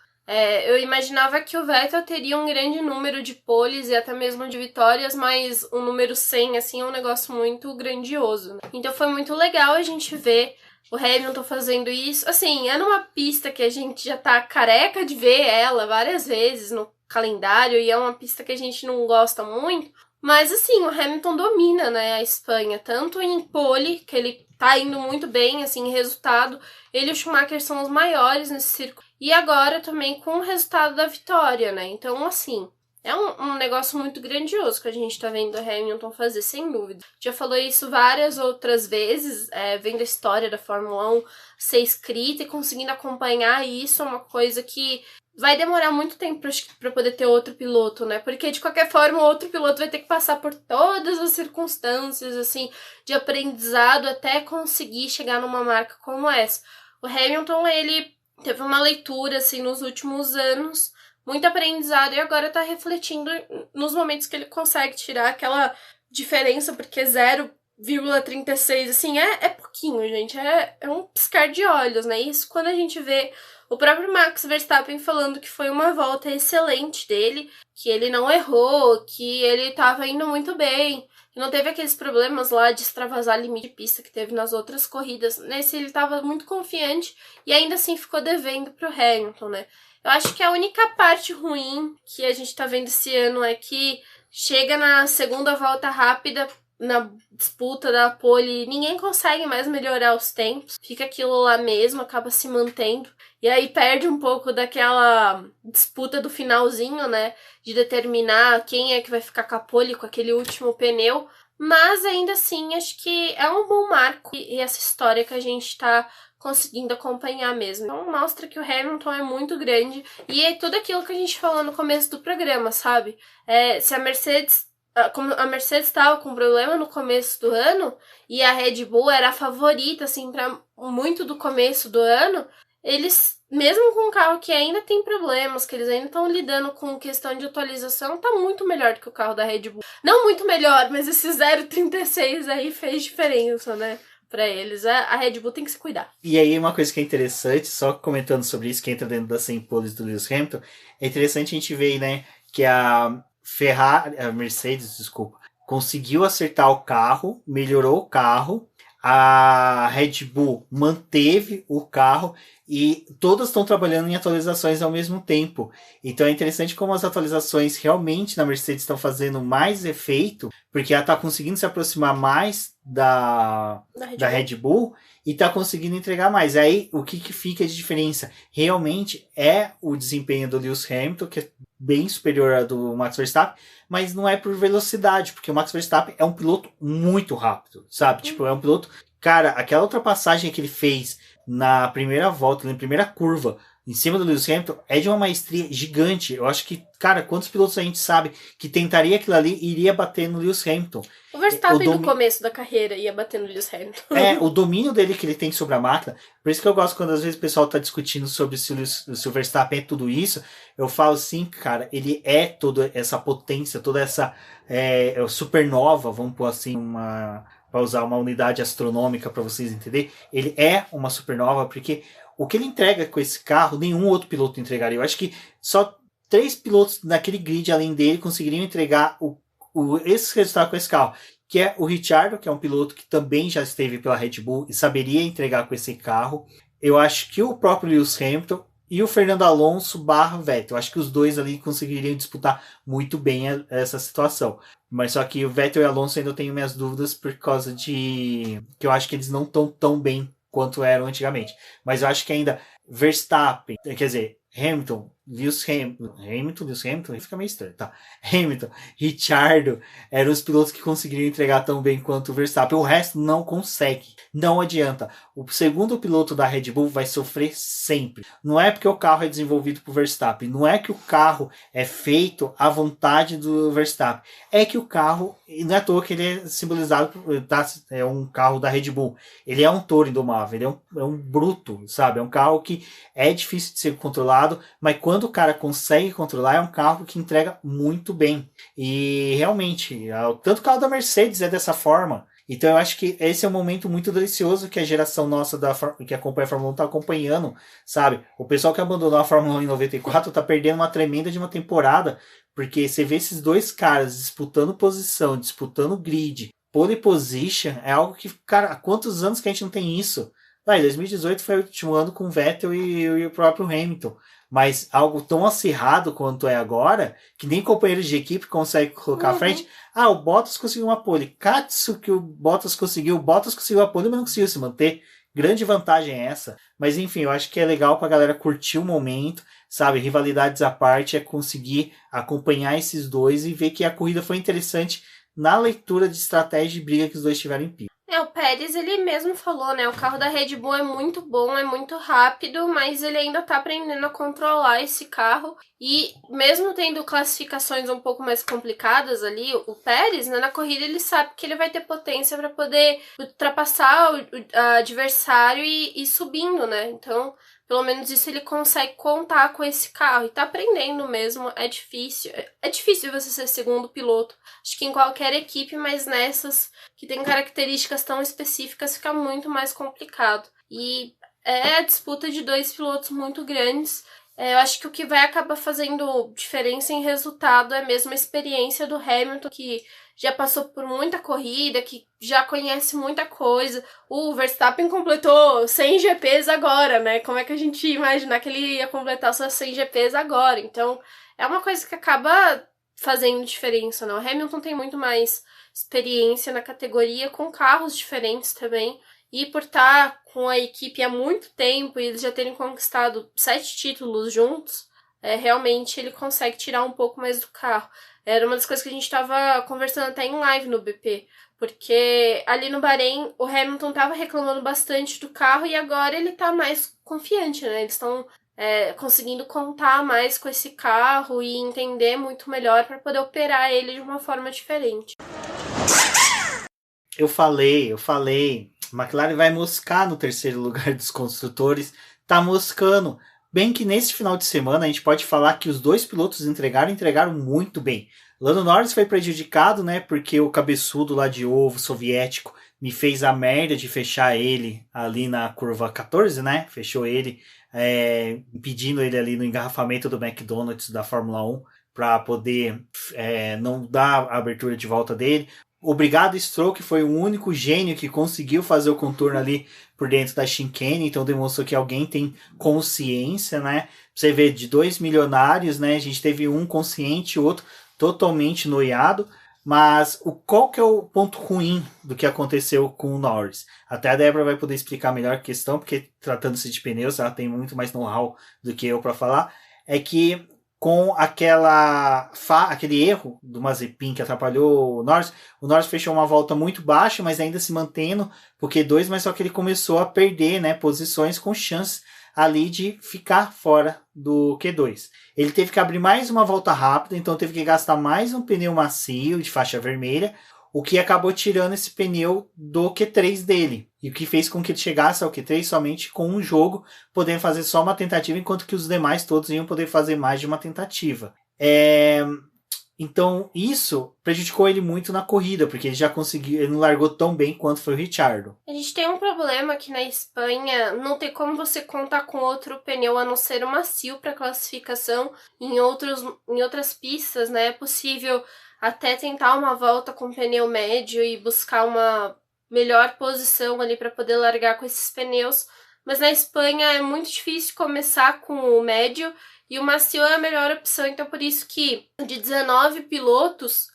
Eu imaginava que o Vettel teria um grande número de poles e até mesmo de vitórias, mas o número 100, assim, é um negócio muito grandioso, né? Então foi muito legal a gente ver o Hamilton fazendo isso. Assim, é numa pista que a gente já tá careca de ver ela várias vezes no calendário, e é uma pista que a gente não gosta muito. Mas, assim, o Hamilton domina, né, a Espanha, tanto em pole, que ele tá indo muito bem, assim, em resultado. Ele e o Schumacher são os maiores nesse circuito. E agora também com o resultado da vitória, né? Então, assim, é um negócio muito grandioso que a gente tá vendo o Hamilton fazer, sem dúvida. Já falou isso várias outras vezes, vendo a história da Fórmula 1 ser escrita e conseguindo acompanhar isso, é uma coisa que vai demorar muito tempo para poder ter outro piloto, né? Porque, de qualquer forma, o outro piloto vai ter que passar por todas as circunstâncias, assim, de aprendizado até conseguir chegar numa marca como essa. O Hamilton, ele teve uma leitura, assim, nos últimos anos, muito aprendizado, e agora tá refletindo nos momentos que ele consegue tirar aquela diferença, porque 0,36, assim, é pouquinho, gente, é um piscar de olhos, né? Isso quando a gente vê o próprio Max Verstappen falando que foi uma volta excelente dele, que ele não errou, que ele estava indo muito bem, que não teve aqueles problemas lá de extravasar limite de pista que teve nas outras corridas. Nesse ele estava muito confiante e ainda assim ficou devendo pro Hamilton, né? Eu acho que a única parte ruim que a gente tá vendo esse ano é que chega na segunda volta rápida, na disputa da pole, ninguém consegue mais melhorar os tempos. Fica aquilo lá mesmo, acaba se mantendo. E aí perde um pouco daquela disputa do finalzinho, né? De determinar quem é que vai ficar com a pole, com aquele último pneu. Mas ainda assim, acho que é um bom marco. E essa história que a gente tá conseguindo acompanhar mesmo. Então mostra que o Hamilton é muito grande. E é tudo aquilo que a gente falou no começo do programa, sabe? Se a Mercedes... Como a Mercedes estava com problema no começo do ano e a Red Bull era a favorita, assim, para muito do começo do ano, eles, mesmo com um carro que ainda tem problemas, que eles ainda estão lidando com questão de atualização, tá muito melhor do que o carro da Red Bull. Não muito melhor, mas esse 0,36 aí fez diferença, né? Pra eles. A Red Bull tem que se cuidar. E aí, uma coisa que é interessante, só comentando sobre isso, que entra dentro das 100 poles do Lewis Hamilton, é interessante a gente ver, né, que a Mercedes, desculpa, conseguiu acertar o carro, melhorou o carro, a Red Bull manteve o carro e todas estão trabalhando em atualizações ao mesmo tempo. Então é interessante como as atualizações realmente na Mercedes estão fazendo mais efeito, porque ela está conseguindo se aproximar mais da Red Bull e está conseguindo entregar mais. Aí o que fica de diferença? Realmente é o desempenho do Lewis Hamilton, que é bem superior ao do Max Verstappen, mas não é por velocidade, porque o Max Verstappen é um piloto muito rápido, sabe? Tipo, é um piloto... Cara, aquela ultrapassagem que ele fez na primeira volta, na primeira curva, em cima do Lewis Hamilton, é de uma maestria gigante. Eu acho que, cara, quantos pilotos a gente sabe que tentaria aquilo ali e iria bater no Lewis Hamilton? O Verstappen no começo da carreira ia bater no Lewis Hamilton. O domínio dele que ele tem sobre a máquina. Por isso que eu gosto quando às vezes o pessoal tá discutindo sobre se o Verstappen é tudo isso. Eu falo assim, cara, ele é toda essa potência, toda essa supernova, vamos pôr assim, para usar uma unidade astronômica para vocês entenderem. Ele é uma supernova porque o que ele entrega com esse carro, nenhum outro piloto entregaria. Eu acho que só 3 pilotos naquele grid além dele conseguiriam entregar esse resultado com esse carro. Que é o Ricciardo, que é um piloto que também já esteve pela Red Bull e saberia entregar com esse carro. Eu acho que o próprio Lewis Hamilton e o Fernando Alonso / Vettel. Eu acho que os dois ali conseguiriam disputar muito bem essa situação. Mas só que o Vettel e o Alonso ainda eu tenho minhas dúvidas por causa de... que eu acho que eles não estão tão bem quanto eram antigamente. Mas eu acho que ainda Verstappen, quer dizer, Lewis Hamilton, fica meio estranho, tá? Hamilton, Ricciardo, eram os pilotos que conseguiriam entregar tão bem quanto o Verstappen. O resto não consegue, não adianta. O segundo piloto da Red Bull vai sofrer sempre. Não é porque o carro é desenvolvido por Verstappen, não é que o carro é feito à vontade do Verstappen, é que o carro, e não é à toa que ele é simbolizado, é um carro da Red Bull. Ele é um touro indomável, ele é um bruto, sabe? É um carro que é difícil de ser controlado, mas quando o cara consegue controlar, é um carro que entrega muito bem. E realmente, tanto o carro da Mercedes é dessa forma. Então eu acho que esse é um momento muito delicioso que a geração nossa que acompanha a Fórmula 1 está acompanhando, sabe? O pessoal que abandonou a Fórmula 1 em 94 está perdendo uma tremenda de uma temporada, porque você vê esses dois caras disputando posição, disputando grid, pole position, é algo que, cara, há quantos anos que a gente não tem isso? 2018 foi o último ano com o Vettel e o próprio Hamilton. Mas algo tão acirrado quanto é agora, que nem companheiro de equipe consegue colocar à frente. O Bottas conseguiu uma pole. Katsu que o Bottas conseguiu a pole, mas não conseguiu se manter. Grande vantagem é essa. Mas enfim, eu acho que é legal pra galera curtir o momento, sabe? Rivalidades à parte, é conseguir acompanhar esses dois e ver que a corrida foi interessante na leitura de estratégia e briga que os dois tiveram em pista. O Pérez, ele mesmo falou, né? O carro da Red Bull é muito bom, é muito rápido, mas ele ainda tá aprendendo a controlar esse carro. E mesmo tendo classificações um pouco mais complicadas ali, o Pérez, né, na corrida, ele sabe que ele vai ter potência para poder ultrapassar o adversário e ir subindo, né? Então, pelo menos isso ele consegue contar com esse carro. E tá aprendendo mesmo, é difícil. É difícil você ser segundo piloto. Acho que em qualquer equipe, mas nessas que tem características tão específicas, fica muito mais complicado. E é a disputa de 2 pilotos muito grandes. Eu acho que o que vai acabar fazendo diferença em resultado é mesmo a experiência do Hamilton, que já passou por muita corrida, que já conhece muita coisa. O Verstappen completou 100 GPs agora, né? Como é que a gente ia imaginar que ele ia completar só 100 GPs agora? Então, é uma coisa que acaba fazendo diferença, né? O Hamilton tem muito mais experiência na categoria, com carros diferentes também. E por estar com a equipe há muito tempo e eles já terem conquistado 7 títulos juntos, realmente ele consegue tirar um pouco mais do carro. Era uma das coisas que a gente estava conversando até em live no BP. Porque ali no Bahrein, o Hamilton estava reclamando bastante do carro e agora ele está mais confiante, né? Eles estão conseguindo contar mais com esse carro e entender muito melhor para poder operar ele de uma forma diferente. Eu falei. McLaren vai moscar no terceiro lugar dos construtores. Tá moscando. Bem que nesse final de semana a gente pode falar que os dois pilotos entregaram muito bem. Lando Norris foi prejudicado, né? Porque o cabeçudo lá de ovo soviético me fez a merda de fechar ele ali na curva 14, né? Fechou ele, impedindo ele ali no engarrafamento do McDonald's da Fórmula 1 para poder não dar a abertura de volta dele. Obrigado, Stroll, que foi o único gênio que conseguiu fazer o contorno ali por dentro da chicane, então demonstrou que alguém tem consciência, né? Você vê, de 2 milionários, né? A gente teve um consciente, o outro totalmente noiado, mas qual que é o ponto ruim do que aconteceu com o Norris? Até a Débora vai poder explicar melhor a questão, porque tratando-se de pneus, ela tem muito mais know-how do que eu para falar, é que com aquele erro do Mazepin que atrapalhou o Norris fechou uma volta muito baixa, mas ainda se mantendo pro Q2, mas só que ele começou a perder, né, posições com chance ali de ficar fora do Q2. Ele teve que abrir mais uma volta rápida, então teve que gastar mais um pneu macio de faixa vermelha, o que acabou tirando esse pneu do Q3 dele, e o que fez com que ele chegasse ao Q3 somente com um jogo, podendo fazer só uma tentativa, enquanto que os demais todos iam poder fazer mais de uma tentativa. Então isso prejudicou ele muito na corrida, porque ele já conseguiu, ele não largou tão bem quanto foi o Ricciardo. A gente tem um problema que na Espanha não tem como você contar com outro pneu a não ser o macio para classificação. Em outras pistas, né, é possível até tentar uma volta com pneu médio e buscar uma melhor posição ali para poder largar com esses pneus. Mas na Espanha é muito difícil começar com o médio e o macio é a melhor opção. Então por isso que de 19 pilotos,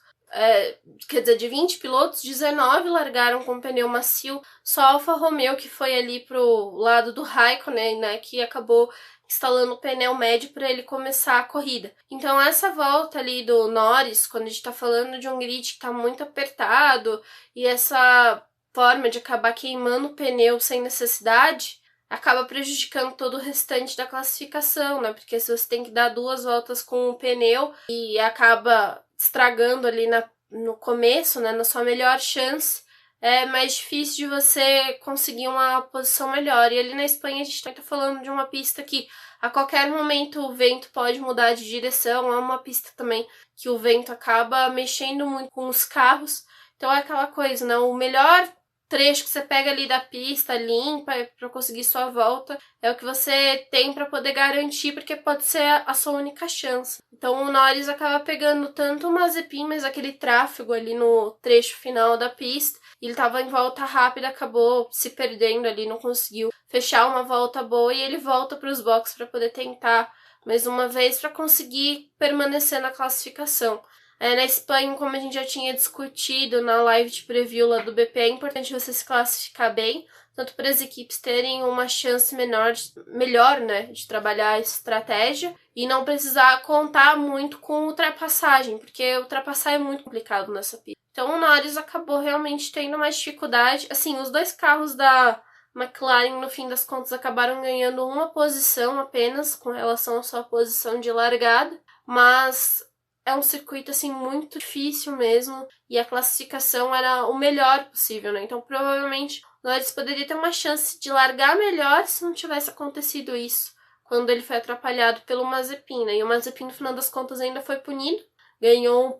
de 20 pilotos, 19 largaram com pneu macio. Só a Alfa Romeo que foi ali pro lado do Raikkonen, né, que acabou instalando o pneu médio para ele começar a corrida. Então essa volta ali do Norris, quando a gente tá falando de um grid que tá muito apertado e essa forma de acabar queimando o pneu sem necessidade, acaba prejudicando todo o restante da classificação, né? Porque se você tem que dar 2 voltas com o pneu e acaba estragando ali no começo, né, na sua melhor chance, é mais difícil de você conseguir uma posição melhor. E ali na Espanha a gente tá falando de uma pista que a qualquer momento o vento pode mudar de direção. É uma pista também que o vento acaba mexendo muito com os carros. Então é aquela coisa, né? O melhor trecho que você pega ali da pista limpa para conseguir sua volta é o que você tem para poder garantir, porque pode ser a sua única chance. Então o Norris acaba pegando tanto o Mazepin, mas aquele tráfego ali no trecho final da pista, ele estava em volta rápida, acabou se perdendo ali, não conseguiu fechar uma volta boa e ele volta para os boxes para poder tentar mais uma vez para conseguir permanecer na classificação. Na Espanha, como a gente já tinha discutido na live de preview lá do BP, é importante você se classificar bem, tanto para as equipes terem uma chance melhor, né, de trabalhar a estratégia e não precisar contar muito com ultrapassagem, porque ultrapassar é muito complicado nessa pista. Então o Norris acabou realmente tendo mais dificuldade. Assim, os dois carros da McLaren, no fim das contas, acabaram ganhando uma posição apenas com relação à sua posição de largada, mas é um circuito, assim, muito difícil mesmo, e a classificação era o melhor possível, né? Então, provavelmente, o Norris poderia ter uma chance de largar melhor se não tivesse acontecido isso, quando ele foi atrapalhado pelo Mazepin, né? E o Mazepin, no final das contas, ainda foi punido, ganhou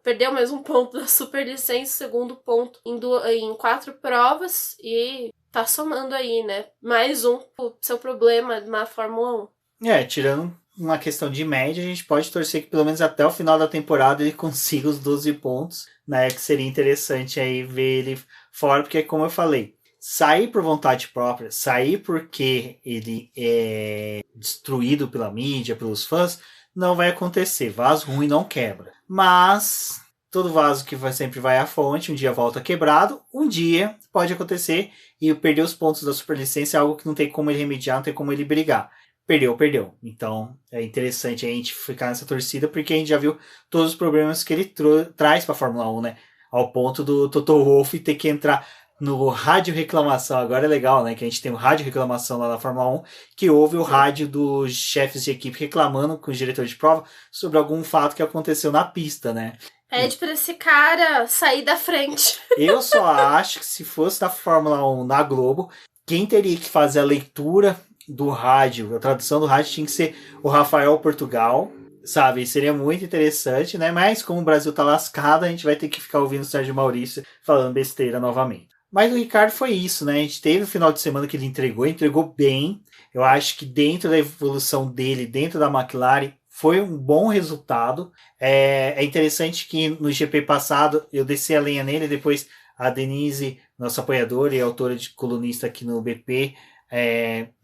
perdeu mais um ponto da superlicença, segundo ponto em 4 provas, e tá somando aí, né? Mais um seu problema na Fórmula 1. Tirando uma questão de média, a gente pode torcer que pelo menos até o final da temporada ele consiga os 12 pontos, né? Que seria interessante aí ver ele fora, porque como eu falei, sair por vontade própria, sair porque ele é destruído pela mídia, pelos fãs, não vai acontecer. Vaso ruim não quebra. Mas todo vaso que sempre vai à fonte, um dia volta quebrado, um dia pode acontecer e perder os pontos da superlicença é algo que não tem como ele remediar, não tem como ele brigar. Perdeu. Então é interessante a gente ficar nessa torcida, porque a gente já viu todos os problemas que ele traz para a Fórmula 1, né? Ao ponto do Toto Wolff ter que entrar no rádio reclamação. Agora é legal, né? Que a gente tem o rádio reclamação lá na Fórmula 1, que ouve o rádio dos chefes de equipe reclamando com os diretores de prova sobre algum fato que aconteceu na pista, né? Pede pra esse cara sair da frente. Eu só acho que se fosse da Fórmula 1 na Globo, quem teria que fazer a leitura do rádio, a tradução do rádio tinha que ser o Rafael Portugal, sabe? Seria muito interessante, né? Mas como o Brasil tá lascado, a gente vai ter que ficar ouvindo o Sérgio Maurício falando besteira novamente. Mas o Ricardo foi isso, né? A gente teve o final de semana que ele entregou bem. Eu acho que dentro da evolução dele, dentro da McLaren, foi um bom resultado. É interessante que no GP passado eu desci a lenha nele, depois a Denise, nossa apoiadora e autora de colunista aqui no BP,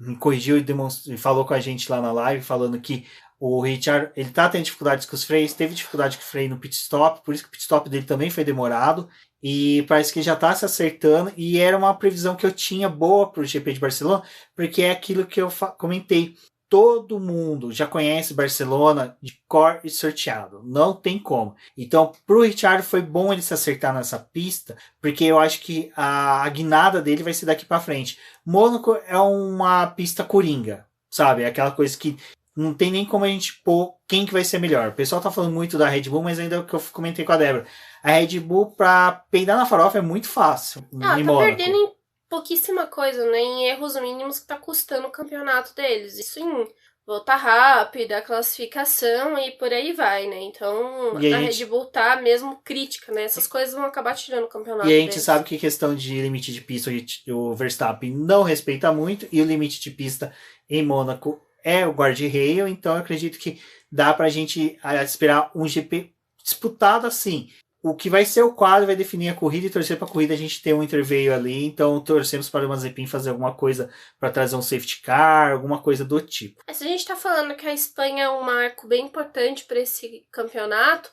me corrigiu e falou com a gente lá na live, falando que o Richard, ele tá tendo dificuldades com os freios, teve dificuldade com o freio no pit stop, por isso que o pit stop dele também foi demorado, e parece que já tá se acertando, e era uma previsão que eu tinha boa pro GP de Barcelona, porque é aquilo que eu comentei. Todo mundo já conhece Barcelona de cor e sorteado. Não tem como. Então, pro Richard foi bom ele se acertar nessa pista, porque eu acho que a guinada dele vai ser daqui para frente. Mônaco é uma pista coringa, sabe? É aquela coisa que não tem nem como a gente pôr quem que vai ser melhor. O pessoal tá falando muito da Red Bull, mas ainda é o que eu comentei com a Débora. A Red Bull, pra peidar na farofa, é muito fácil. Tá perdendo em pouquíssima coisa, né? Em erros mínimos que tá custando o campeonato deles. Isso em volta rápida, classificação e por aí vai, né? Então, a Red Bull tá mesmo crítica, né? Essas coisas vão acabar tirando o campeonato. E a gente sabe que questão de limite de pista o Verstappen não respeita muito, e o limite de pista em Mônaco é o guardrail, então eu acredito que dá pra gente esperar um GP disputado assim. O que vai ser o quadro vai definir a corrida, e torcer para a corrida a gente ter um interveio ali, então torcemos para o Mazepin fazer alguma coisa para trazer um safety car, alguma coisa do tipo. Se a gente está falando que a Espanha é um marco bem importante para esse campeonato,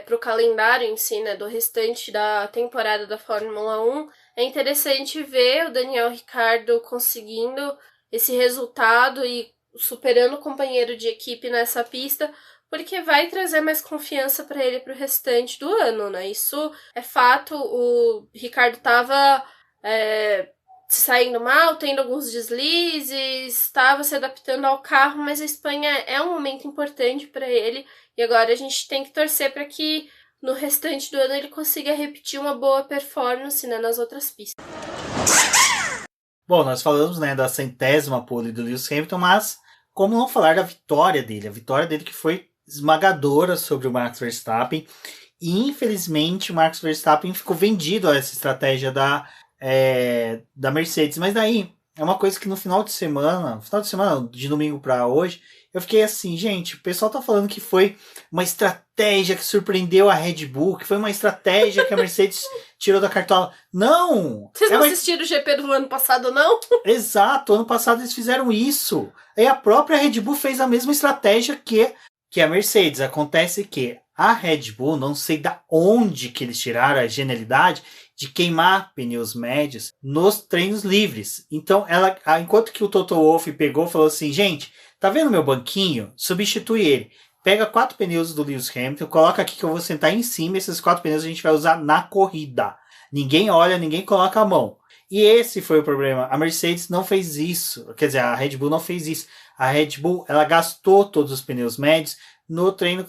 para o calendário em si, né, do restante da temporada da Fórmula 1, é interessante ver o Daniel Ricciardo conseguindo esse resultado e superando o companheiro de equipe nessa pista, porque vai trazer mais confiança para ele para o restante do ano, né? Isso é fato. O Ricardo estava se saindo mal, tendo alguns deslizes, estava se adaptando ao carro, mas a Espanha é um momento importante para ele, e agora a gente tem que torcer para que no restante do ano ele consiga repetir uma boa performance, né, nas outras pistas. Bom, nós falamos, né, da 100ª pole do Lewis Hamilton, mas como não falar da vitória dele? A vitória dele que foi esmagadora sobre o Max Verstappen, e infelizmente o Max Verstappen ficou vendido a essa estratégia da Mercedes, mas daí é uma coisa que no final de semana de domingo para hoje, eu fiquei assim, gente, o pessoal tá falando que foi uma estratégia que surpreendeu a Red Bull, que foi uma estratégia que a Mercedes tirou da cartola. Não! Vocês não assistiram o GP do ano passado, não? Exato, ano passado eles fizeram isso. E a própria Red Bull fez a mesma estratégia que a Mercedes. Acontece que a Red Bull, não sei da onde que eles tiraram a genialidade de queimar pneus médios nos treinos livres. Então, enquanto que o Toto Wolff pegou e falou assim, gente, tá vendo meu banquinho? Substitui ele. Pega 4 pneus do Lewis Hamilton, coloca aqui que eu vou sentar em cima, esses 4 pneus a gente vai usar na corrida. Ninguém olha, ninguém coloca a mão. E esse foi o problema. A Mercedes não fez isso. Quer dizer, a Red Bull não fez isso. A Red Bull, ela gastou todos os pneus médios no treino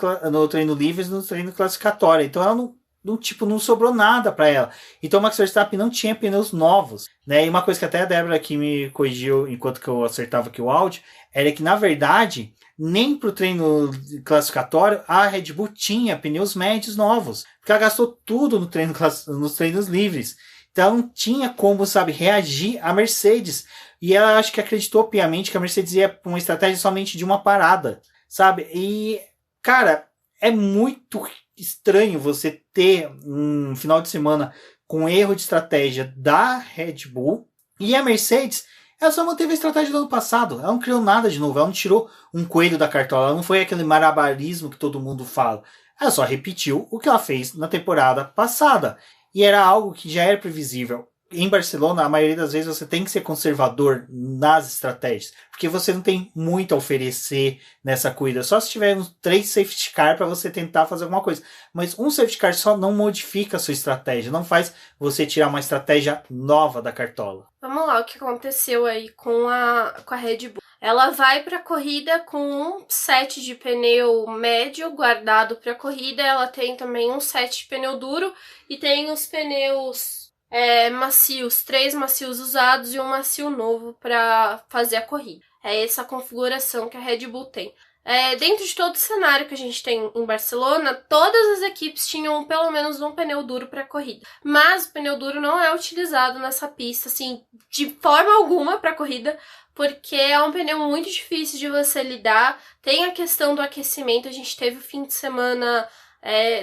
livre e no treino classificatório. Então ela não sobrou nada para ela. Então o Max Verstappen não tinha pneus novos, né? E uma coisa que até a Débora aqui me corrigiu enquanto que eu acertava aqui o áudio, era que na verdade, nem pro treino classificatório a Red Bull tinha pneus médios novos, porque ela gastou tudo nos treinos livres. Então não tinha como, sabe, reagir à Mercedes. E ela acho que acreditou piamente que a Mercedes ia para uma estratégia somente de uma parada, sabe? E, cara, é muito estranho você ter um final de semana com erro de estratégia da Red Bull, e a Mercedes, ela só manteve a estratégia do ano passado. Ela não criou nada de novo, ela não tirou um coelho da cartola, ela não foi aquele malabarismo que todo mundo fala. Ela só repetiu o que ela fez na temporada passada. E era algo que já era previsível. Em Barcelona, a maioria das vezes você tem que ser conservador nas estratégias, porque você não tem muito a oferecer nessa corrida. Só se tiver uns 3 safety car para você tentar fazer alguma coisa. Mas um safety car só não modifica a sua estratégia, não faz você tirar uma estratégia nova da cartola. Vamos lá, o que aconteceu aí com a Red Bull. Ela vai para a corrida com um set de pneu médio guardado para a corrida. Ela tem também um set de pneu duro e tem os pneus macios, 3 macios usados e um macio novo para fazer a corrida. É essa a configuração que a Red Bull tem. Dentro de todo o cenário que a gente tem em Barcelona, todas as equipes tinham pelo menos um pneu duro para a corrida. Mas o pneu duro não é utilizado nessa pista, assim, de forma alguma para a corrida, porque é um pneu muito difícil de você lidar. Tem a questão do aquecimento, a gente teve o fim de semana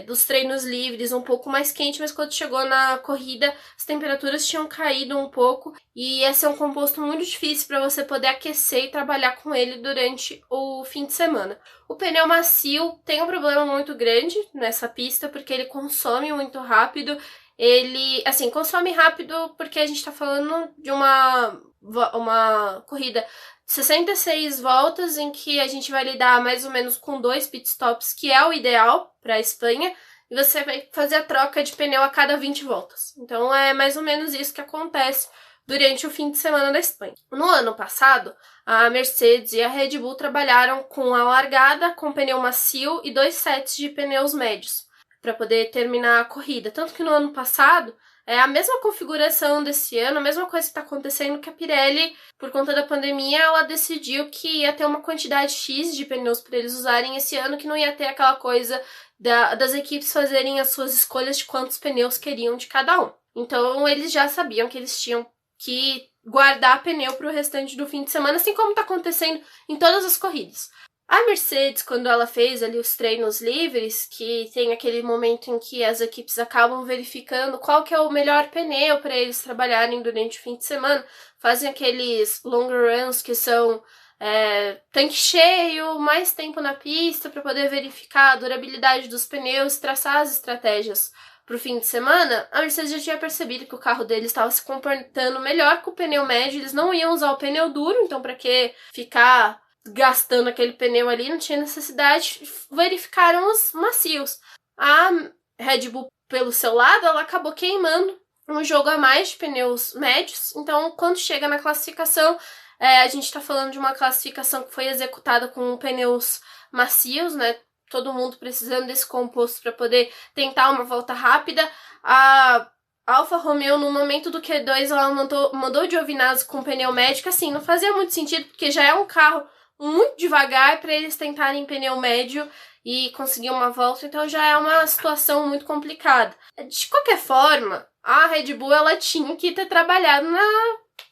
dos treinos livres um pouco mais quente, mas quando chegou na corrida as temperaturas tinham caído um pouco e esse é um composto muito difícil para você poder aquecer e trabalhar com ele durante o fim de semana. O pneu macio tem um problema muito grande nessa pista porque ele consome muito rápido. Ele, assim, consome rápido porque a gente tá falando de uma corrida 66 voltas em que a gente vai lidar mais ou menos com 2 pitstops, que é o ideal para a Espanha, e você vai fazer a troca de pneu a cada 20 voltas. Então é mais ou menos isso que acontece durante o fim de semana da Espanha. No ano passado, a Mercedes e a Red Bull trabalharam com a largada, com pneu macio e 2 sets de pneus médios para poder terminar a corrida. Tanto que no ano passado, é a mesma configuração desse ano, a mesma coisa que está acontecendo, que a Pirelli, por conta da pandemia, ela decidiu que ia ter uma quantidade X de pneus para eles usarem esse ano, que não ia ter aquela coisa das equipes fazerem as suas escolhas de quantos pneus queriam de cada um. Então, eles já sabiam que eles tinham que guardar pneu para o restante do fim de semana, assim como está acontecendo em todas as corridas. A Mercedes, quando ela fez ali os treinos livres, que tem aquele momento em que as equipes acabam verificando qual que é o melhor pneu para eles trabalharem durante o fim de semana, fazem aqueles long runs que são tanque cheio, mais tempo na pista para poder verificar a durabilidade dos pneus, traçar as estratégias para o fim de semana. A Mercedes já tinha percebido que o carro deles estava se comportando melhor com o pneu médio, eles não iam usar o pneu duro, então para que ficar gastando aquele pneu ali, não tinha necessidade, verificaram os macios. A Red Bull, pelo seu lado, ela acabou queimando um jogo a mais de pneus médios, então quando chega na classificação, a gente tá falando de uma classificação que foi executada com pneus macios, né, todo mundo precisando desse composto para poder tentar uma volta rápida. A Alfa Romeo, no momento do Q2, ela mandou Giovinazzi com pneu médio, assim, não fazia muito sentido, porque já é um carro muito devagar para eles tentarem pneu médio e conseguir uma volta, então já é uma situação muito complicada. De qualquer forma, a Red Bull ela tinha que ter trabalhado na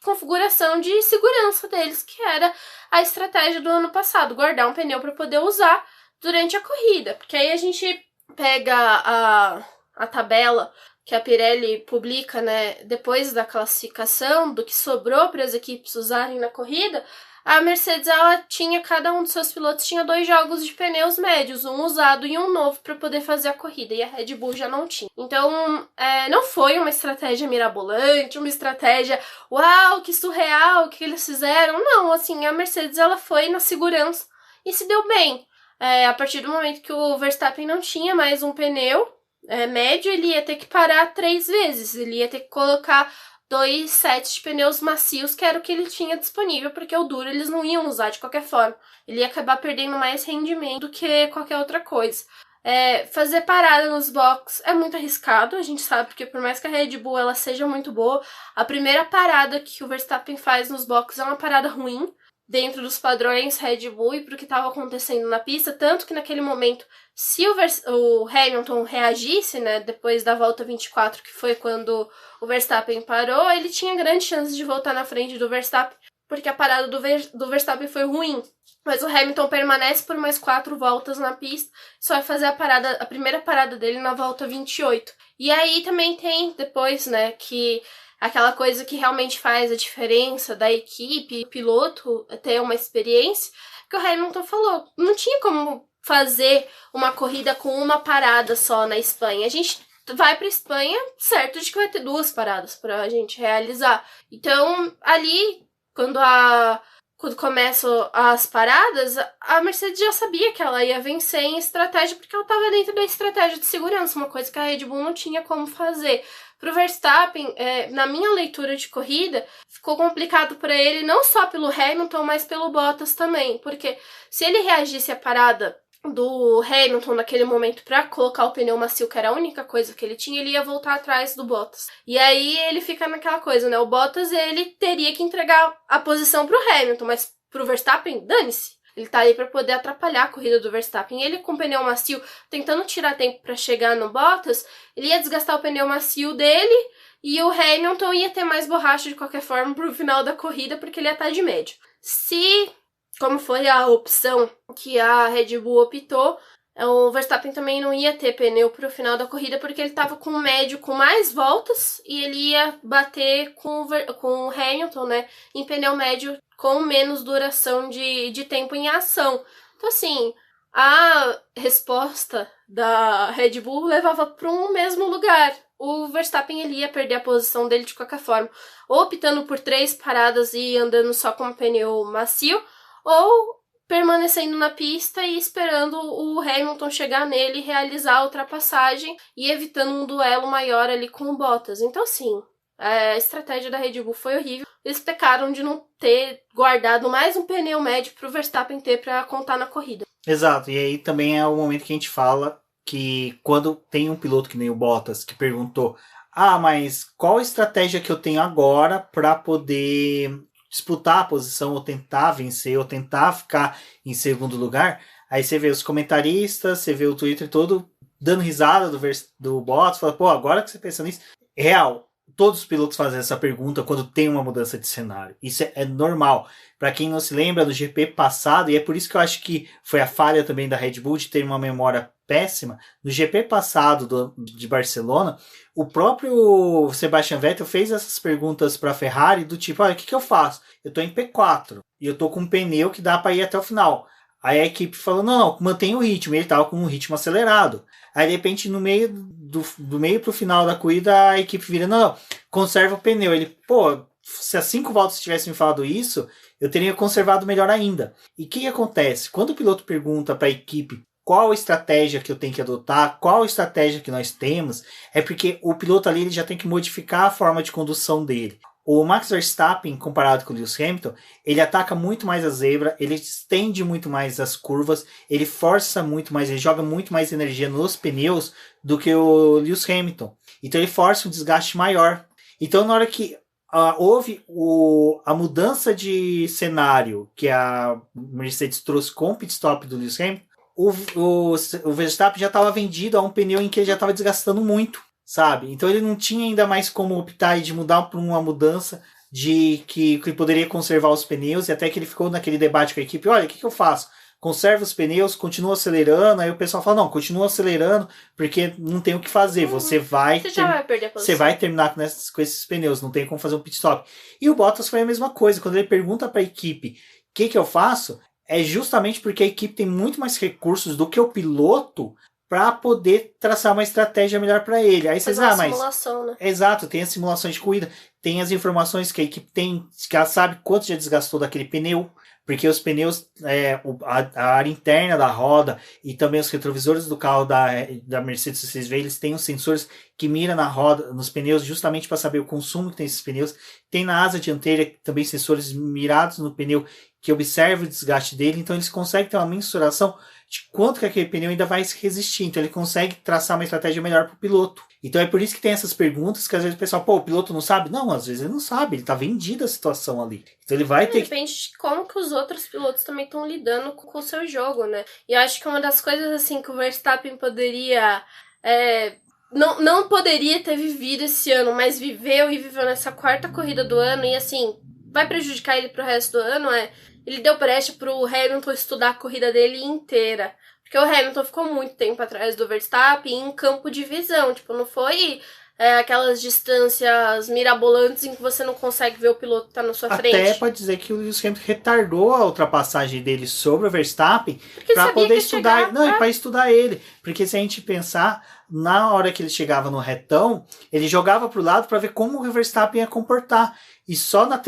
configuração de segurança deles, que era a estratégia do ano passado, guardar um pneu para poder usar durante a corrida, porque aí a gente pega a tabela que a Pirelli publica, né, depois da classificação, do que sobrou para as equipes usarem na corrida. A Mercedes, ela tinha, cada um dos seus pilotos tinha 2 jogos de pneus médios, um usado e um novo para poder fazer a corrida, e a Red Bull já não tinha. Então, não foi uma estratégia mirabolante, uma estratégia, uau, que surreal, o que eles fizeram. Não, assim, a Mercedes, ela foi na segurança e se deu bem. A partir do momento que o Verstappen não tinha mais um pneu médio, ele ia ter que parar 3 vezes, ele ia ter que colocar 2 sets de pneus macios, que era o que ele tinha disponível, porque o duro eles não iam usar de qualquer forma. Ele ia acabar perdendo mais rendimento do que qualquer outra coisa. Fazer parada nos boxes é muito arriscado, a gente sabe, porque por mais que a Red Bull ela seja muito boa, a primeira parada que o Verstappen faz nos boxes é uma parada ruim, dentro dos padrões Red Bull e pro que estava acontecendo na pista, tanto que naquele momento, se o Hamilton reagisse, né, depois da volta 24, que foi quando o Verstappen parou, ele tinha grande chance de voltar na frente do Verstappen, porque a parada do Verstappen foi ruim. Mas o Hamilton permanece por mais 4 voltas na pista, só vai fazer a primeira parada dele na volta 28. E aí também tem depois, né, que aquela coisa que realmente faz a diferença da equipe, o piloto ter uma experiência, que o Hamilton falou, não tinha como fazer uma corrida com uma parada só na Espanha. A gente vai pra Espanha certo de que vai ter 2 paradas pra gente realizar. Então, ali, quando começam as paradas, a Mercedes já sabia que ela ia vencer em estratégia, porque ela estava dentro da estratégia de segurança, uma coisa que a Red Bull não tinha como fazer. Pro Verstappen, na minha leitura de corrida, ficou complicado para ele, não só pelo Hamilton, mas pelo Bottas também, porque se ele reagisse à parada do Hamilton naquele momento para colocar o pneu macio, que era a única coisa que ele tinha, ele ia voltar atrás do Bottas. E aí ele fica naquela coisa, né? O Bottas, ele teria que entregar a posição pro Hamilton, mas pro Verstappen, dane-se. Ele tá aí para poder atrapalhar a corrida do Verstappen. Ele com o pneu macio, tentando tirar tempo para chegar no Bottas, ele ia desgastar o pneu macio dele e o Hamilton ia ter mais borracha de qualquer forma pro final da corrida, porque ele ia estar de médio. Como foi a opção que a Red Bull optou, o Verstappen também não ia ter pneu pro final da corrida, porque ele estava com o médio com mais voltas e ele ia bater com o Hamilton, né, em pneu médio com menos duração de tempo em ação. Então, assim, a resposta da Red Bull levava para um mesmo lugar. O Verstappen, ele ia perder a posição dele de qualquer forma, ou optando por 3 paradas e andando só com o pneu macio, ou permanecendo na pista e esperando o Hamilton chegar nele e realizar a ultrapassagem e evitando um duelo maior ali com o Bottas. Então, assim, a estratégia da Red Bull foi horrível. Eles pecaram de não ter guardado mais um pneu médio para o Verstappen ter para contar na corrida. Exato, e aí também é o momento que a gente fala que quando tem um piloto que nem o Bottas que perguntou: mas qual estratégia que eu tenho agora para poder disputar a posição, ou tentar vencer, ou tentar ficar em segundo lugar? Aí você vê os comentaristas, você vê o Twitter todo dando risada do Bottas, fala, agora que você pensa nisso, real, todos os pilotos fazem essa pergunta quando tem uma mudança de cenário. Isso é normal. Para quem não se lembra, no GP passado, e é por isso que eu acho que foi a falha também da Red Bull de ter uma memória péssima, no GP passado de Barcelona, o próprio Sebastian Vettel fez essas perguntas para a Ferrari do tipo, o que eu faço? Eu estou em P4 e eu estou com um pneu que dá para ir até o final. Aí a equipe falou, não, mantém o ritmo. Ele estava com um ritmo acelerado. Aí, de repente, no meio do meio para o final da corrida, a equipe vira, não, conserva o pneu. Ele, se as 5 voltas tivessem me falado isso, eu teria conservado melhor ainda. E o que acontece? Quando o piloto pergunta para a equipe qual estratégia que eu tenho que adotar, qual estratégia que nós temos, é porque o piloto ali ele já tem que modificar a forma de condução dele. O Max Verstappen, comparado com o Lewis Hamilton, ele ataca muito mais a zebra, ele estende muito mais as curvas, ele força muito mais, ele joga muito mais energia nos pneus do que o Lewis Hamilton. Então ele força um desgaste maior. Então na hora que houve a mudança de cenário que a Mercedes trouxe com o pit stop do Lewis Hamilton, o Verstappen já estava vendido a um pneu em que ele já estava desgastando muito, sabe? Então ele não tinha ainda mais como optar de mudar para uma mudança de que poderia conservar os pneus, e até que ele ficou naquele debate com a equipe, olha, o que eu faço? Conserva os pneus, continua acelerando, aí o pessoal fala, não, continua acelerando, porque não tem o que fazer, você vai perder a posição. Você vai terminar com esses pneus, não tem como fazer um pit stop. E o Bottas foi a mesma coisa, quando ele pergunta para a equipe, o que eu faço? É justamente porque a equipe tem muito mais recursos do que o piloto para poder traçar uma estratégia melhor para ele. Aí vocês, mas simulação, né? Exato, tem as simulações de corrida, tem as informações que a equipe tem, que ela sabe quanto já desgastou daquele pneu, porque os pneus, a área interna da roda e também os retrovisores do carro da Mercedes, vocês veem, eles têm os sensores que miram na roda, nos pneus, justamente para saber o consumo que tem esses pneus. Tem na asa dianteira também sensores mirados no pneu que observam o desgaste dele, então eles conseguem ter uma mensuração de quanto que aquele pneu ainda vai resistir. Então ele consegue traçar uma estratégia melhor para o piloto. Então é por isso que tem essas perguntas que às vezes o pessoal, o piloto não sabe? Não, às vezes ele não sabe, ele está vendido a situação ali. Então ele vai ter depende de como que os outros pilotos também estão lidando com o seu jogo, né? E eu acho que uma das coisas assim que o Verstappen poderia... não poderia ter vivido esse ano, mas viveu nessa 4ª corrida do ano e assim, vai prejudicar ele pro resto do ano, ele deu brecha pro Hamilton estudar a corrida dele inteira. Porque o Hamilton ficou muito tempo atrás do Verstappen em campo de visão. Tipo, não foi aquelas distâncias mirabolantes em que você não consegue ver o piloto que tá na sua frente. Até pode dizer que o Lewis Hamilton retardou a ultrapassagem dele sobre o Verstappen para poder estudar, para estudar ele, porque se a gente pensar, na hora que ele chegava no retão, ele jogava pro lado para ver como o Verstappen ia comportar. E só na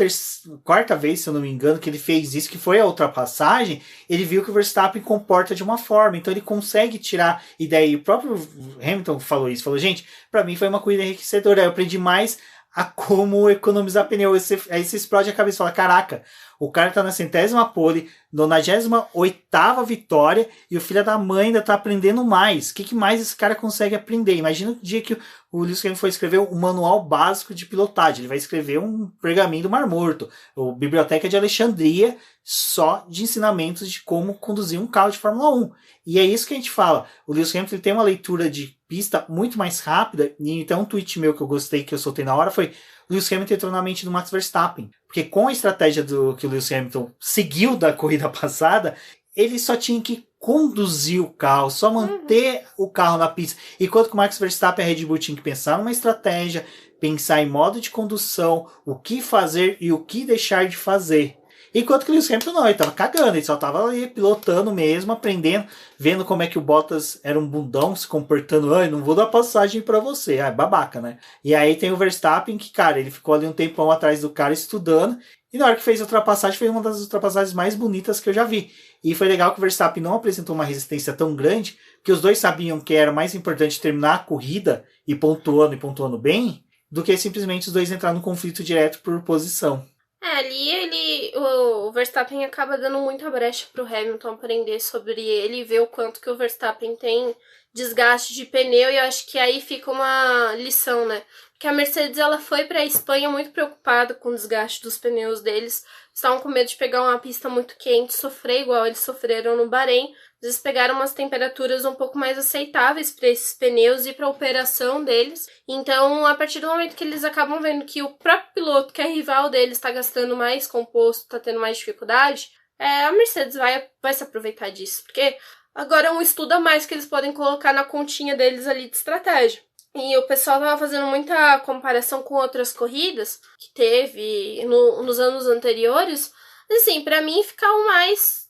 quarta vez, se eu não me engano, que ele fez isso, que foi a ultrapassagem, ele viu que o Verstappen comporta de uma forma. Então ele consegue tirar ideia. E o próprio Hamilton falou isso. Falou, gente, para mim foi uma corrida enriquecedora. Eu aprendi mais a como economizar pneu. Aí você explode a cabeça e fala, caraca, o cara tá na 100ª pole, 98ª vitória, e o filho da mãe ainda tá aprendendo mais. O que mais esse cara consegue aprender? Imagina o dia que o Lewis Hamilton foi escrever o manual básico de pilotagem. Ele vai escrever um pergaminho do Mar Morto, ou Biblioteca de Alexandria, só de ensinamentos de como conduzir um carro de Fórmula 1. E é isso que a gente fala. O Lewis Hamilton tem uma leitura de pista muito mais rápida, e então um tweet meu que eu gostei, que eu soltei na hora, foi: o Lewis Hamilton entrou na mente do Max Verstappen. Porque com a estratégia que o Lewis Hamilton seguiu da corrida passada, ele só tinha que conduzir o carro, só manter o carro na pista. Enquanto que o Max Verstappen e a Red Bull tinha que pensar numa estratégia, pensar em modo de condução, o que fazer e o que deixar de fazer. Enquanto que o Lewis Hamilton não, ele tava cagando, ele só tava ali pilotando mesmo, aprendendo, vendo como é que o Bottas era um bundão, se comportando, ai, não vou dar passagem pra você, babaca, né? E aí tem o Verstappen que, cara, ele ficou ali um tempão atrás do cara estudando, e na hora que fez a ultrapassagem, foi uma das ultrapassagens mais bonitas que eu já vi. E foi legal que o Verstappen não apresentou uma resistência tão grande, que os dois sabiam que era mais importante terminar a corrida e pontuando bem, do que simplesmente os dois entrar num conflito direto por posição. Ali o Verstappen acaba dando muita brecha pro Hamilton aprender sobre ele e ver o quanto que o Verstappen tem desgaste de pneu, e eu acho que aí fica uma lição, né? Porque a Mercedes, ela foi pra Espanha muito preocupada com o desgaste dos pneus deles, estavam com medo de pegar uma pista muito quente, sofrer igual eles sofreram no Bahrein. Eles pegaram umas temperaturas um pouco mais aceitáveis para esses pneus e para a operação deles. Então, a partir do momento que eles acabam vendo que o próprio piloto, que é rival deles, está gastando mais composto, está tendo mais dificuldade, a Mercedes vai se aproveitar disso. Porque agora é um estudo a mais que eles podem colocar na continha deles ali de estratégia. E o pessoal tava fazendo muita comparação com outras corridas que teve nos anos anteriores. Assim, para mim fica o mais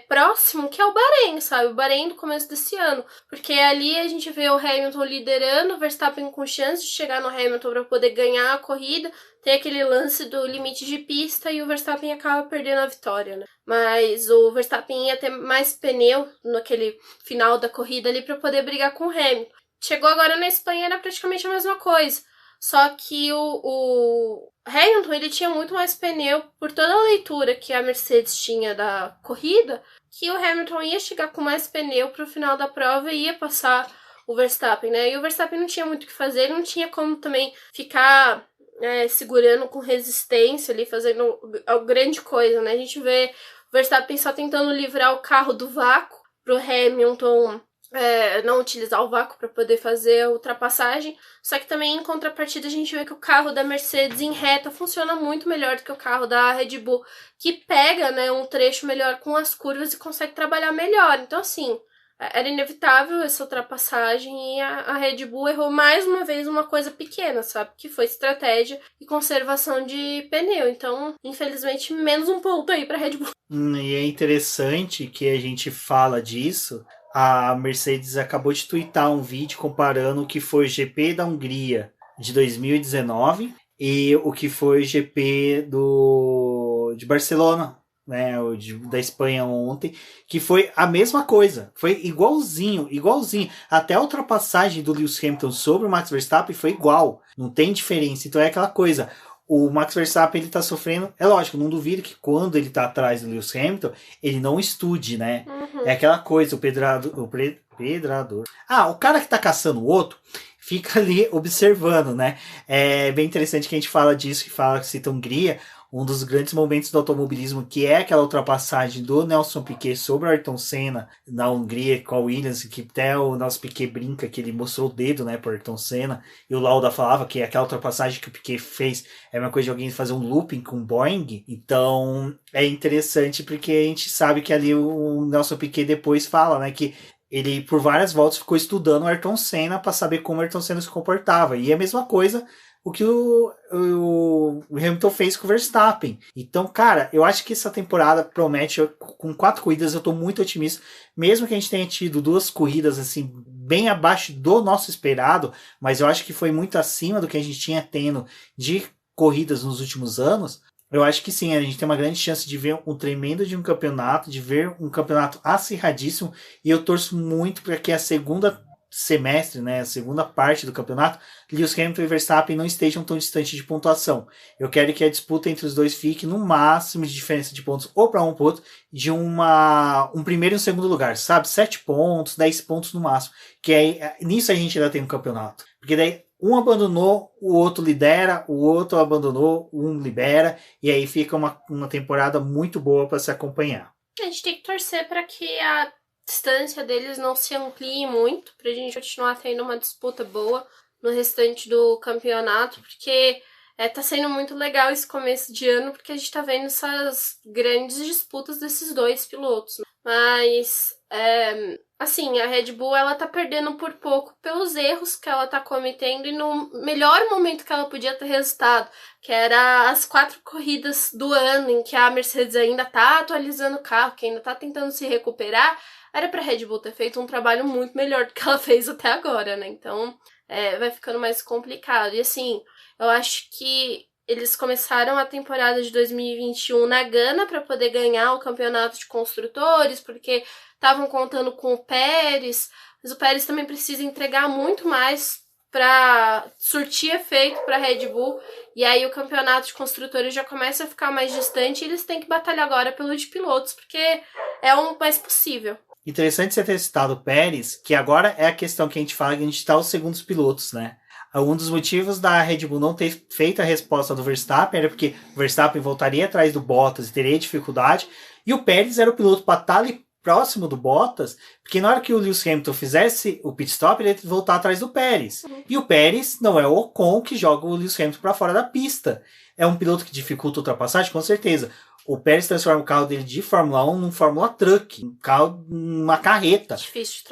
próximo, que é o Bahrein, sabe? O Bahrein do começo desse ano. Porque ali a gente vê o Hamilton liderando, o Verstappen com chance de chegar no Hamilton para poder ganhar a corrida. Tem aquele lance do limite de pista e o Verstappen acaba perdendo a vitória, né? Mas o Verstappen ia ter mais pneu naquele final da corrida ali para poder brigar com o Hamilton. Chegou agora na Espanha, era praticamente a mesma coisa. Só que o Hamilton, ele tinha muito mais pneu por toda a leitura que a Mercedes tinha da corrida, que o Hamilton ia chegar com mais pneu pro final da prova e ia passar o Verstappen, né? E o Verstappen não tinha muito o que fazer, ele não tinha como também ficar segurando com resistência ali, fazendo grande coisa, né? A gente vê o Verstappen só tentando livrar o carro do vácuo pro Hamilton não utilizar o vácuo para poder fazer a ultrapassagem. Só que também, em contrapartida, a gente vê que o carro da Mercedes em reta funciona muito melhor do que o carro da Red Bull, que pega, né, um trecho melhor com as curvas e consegue trabalhar melhor. Então, assim, era inevitável essa ultrapassagem e a Red Bull errou mais uma vez uma coisa pequena, sabe? Que foi estratégia e conservação de pneu. Então, infelizmente, menos um ponto aí para a Red Bull. E é interessante que a gente fala disso. A Mercedes acabou de twittar um vídeo comparando o que foi o GP da Hungria de 2019 e o que foi o GP de Barcelona, né, da Espanha ontem, que foi a mesma coisa, foi igualzinho. Até a ultrapassagem do Lewis Hamilton sobre o Max Verstappen foi igual, não tem diferença. Então é aquela coisa, o Max Verstappen, ele tá sofrendo, é lógico, não duvido que quando ele tá atrás do Lewis Hamilton, ele não estude, né? É aquela coisa, o pedrador. O cara que tá caçando o outro fica ali observando, né? É bem interessante que a gente fala disso, que fala que cita Hungria, um dos grandes momentos do automobilismo, que é aquela ultrapassagem do Nelson Piquet sobre o Ayrton Senna na Hungria com a Williams, que até o Nelson Piquet brinca que ele mostrou o dedo, né, para o Ayrton Senna, e o Lauda falava que aquela ultrapassagem que o Piquet fez é uma coisa de alguém fazer um looping com um Boeing. Então é interessante porque a gente sabe que ali o Nelson Piquet depois fala, né, que ele por várias voltas ficou estudando o Ayrton Senna para saber como o Ayrton Senna se comportava. E é a mesma coisa o que o Hamilton fez com o Verstappen. Então, cara, eu acho que essa temporada promete. Com 4 corridas, eu tô muito otimista. Mesmo que a gente tenha tido 2 corridas assim bem abaixo do nosso esperado, mas eu acho que foi muito acima do que a gente tinha tendo de corridas nos últimos anos. Eu acho que sim, a gente tem uma grande chance de ver um tremendo de um campeonato, de ver um campeonato acirradíssimo, e eu torço muito para que a segunda semestre, né, a segunda parte do campeonato, Lewis Hamilton e Verstappen não estejam tão distantes de pontuação. Eu quero que a disputa entre os dois fique no máximo de diferença de pontos, ou para um ou outro, de um primeiro e um segundo lugar, sabe? 7 pontos, 10 pontos no máximo. Que aí, nisso a gente ainda tem um campeonato. Porque daí um abandonou, o outro lidera, o outro abandonou, um libera, e aí fica uma temporada muito boa para se acompanhar. A gente tem que torcer para que a distância deles não se amplie muito, pra gente continuar tendo uma disputa boa no restante do campeonato, porque tá sendo muito legal esse começo de ano, porque a gente tá vendo essas grandes disputas desses dois pilotos, né? Mas, assim, a Red Bull, ela tá perdendo por pouco pelos erros que ela tá cometendo e no melhor momento que ela podia ter resultado, que era as 4 corridas do ano, em que a Mercedes ainda tá atualizando o carro, que ainda tá tentando se recuperar. Era pra Red Bull ter feito um trabalho muito melhor do que ela fez até agora, né? Então, vai ficando mais complicado. E assim, eu acho que eles começaram a temporada de 2021 na gana para poder ganhar o campeonato de construtores, porque estavam contando com o Pérez, mas o Pérez também precisa entregar muito mais para surtir efeito para Red Bull, e aí o campeonato de construtores já começa a ficar mais distante e eles têm que batalhar agora pelo de pilotos, porque é o mais possível. Interessante você ter citado o Pérez, que agora é a questão que a gente fala, que a gente está os segundos pilotos, né? Um dos motivos da Red Bull não ter feito a resposta do Verstappen era porque o Verstappen voltaria atrás do Bottas e teria dificuldade, e o Pérez era o piloto para estar ali próximo do Bottas, porque na hora que o Lewis Hamilton fizesse o pit stop, ele ia voltar atrás do Pérez. E o Pérez não é o Ocon que joga o Lewis Hamilton para fora da pista. É um piloto que dificulta a ultrapassagem, com certeza. O Pérez transforma o carro dele de Fórmula 1 num Fórmula Truck, um carro, uma carreta.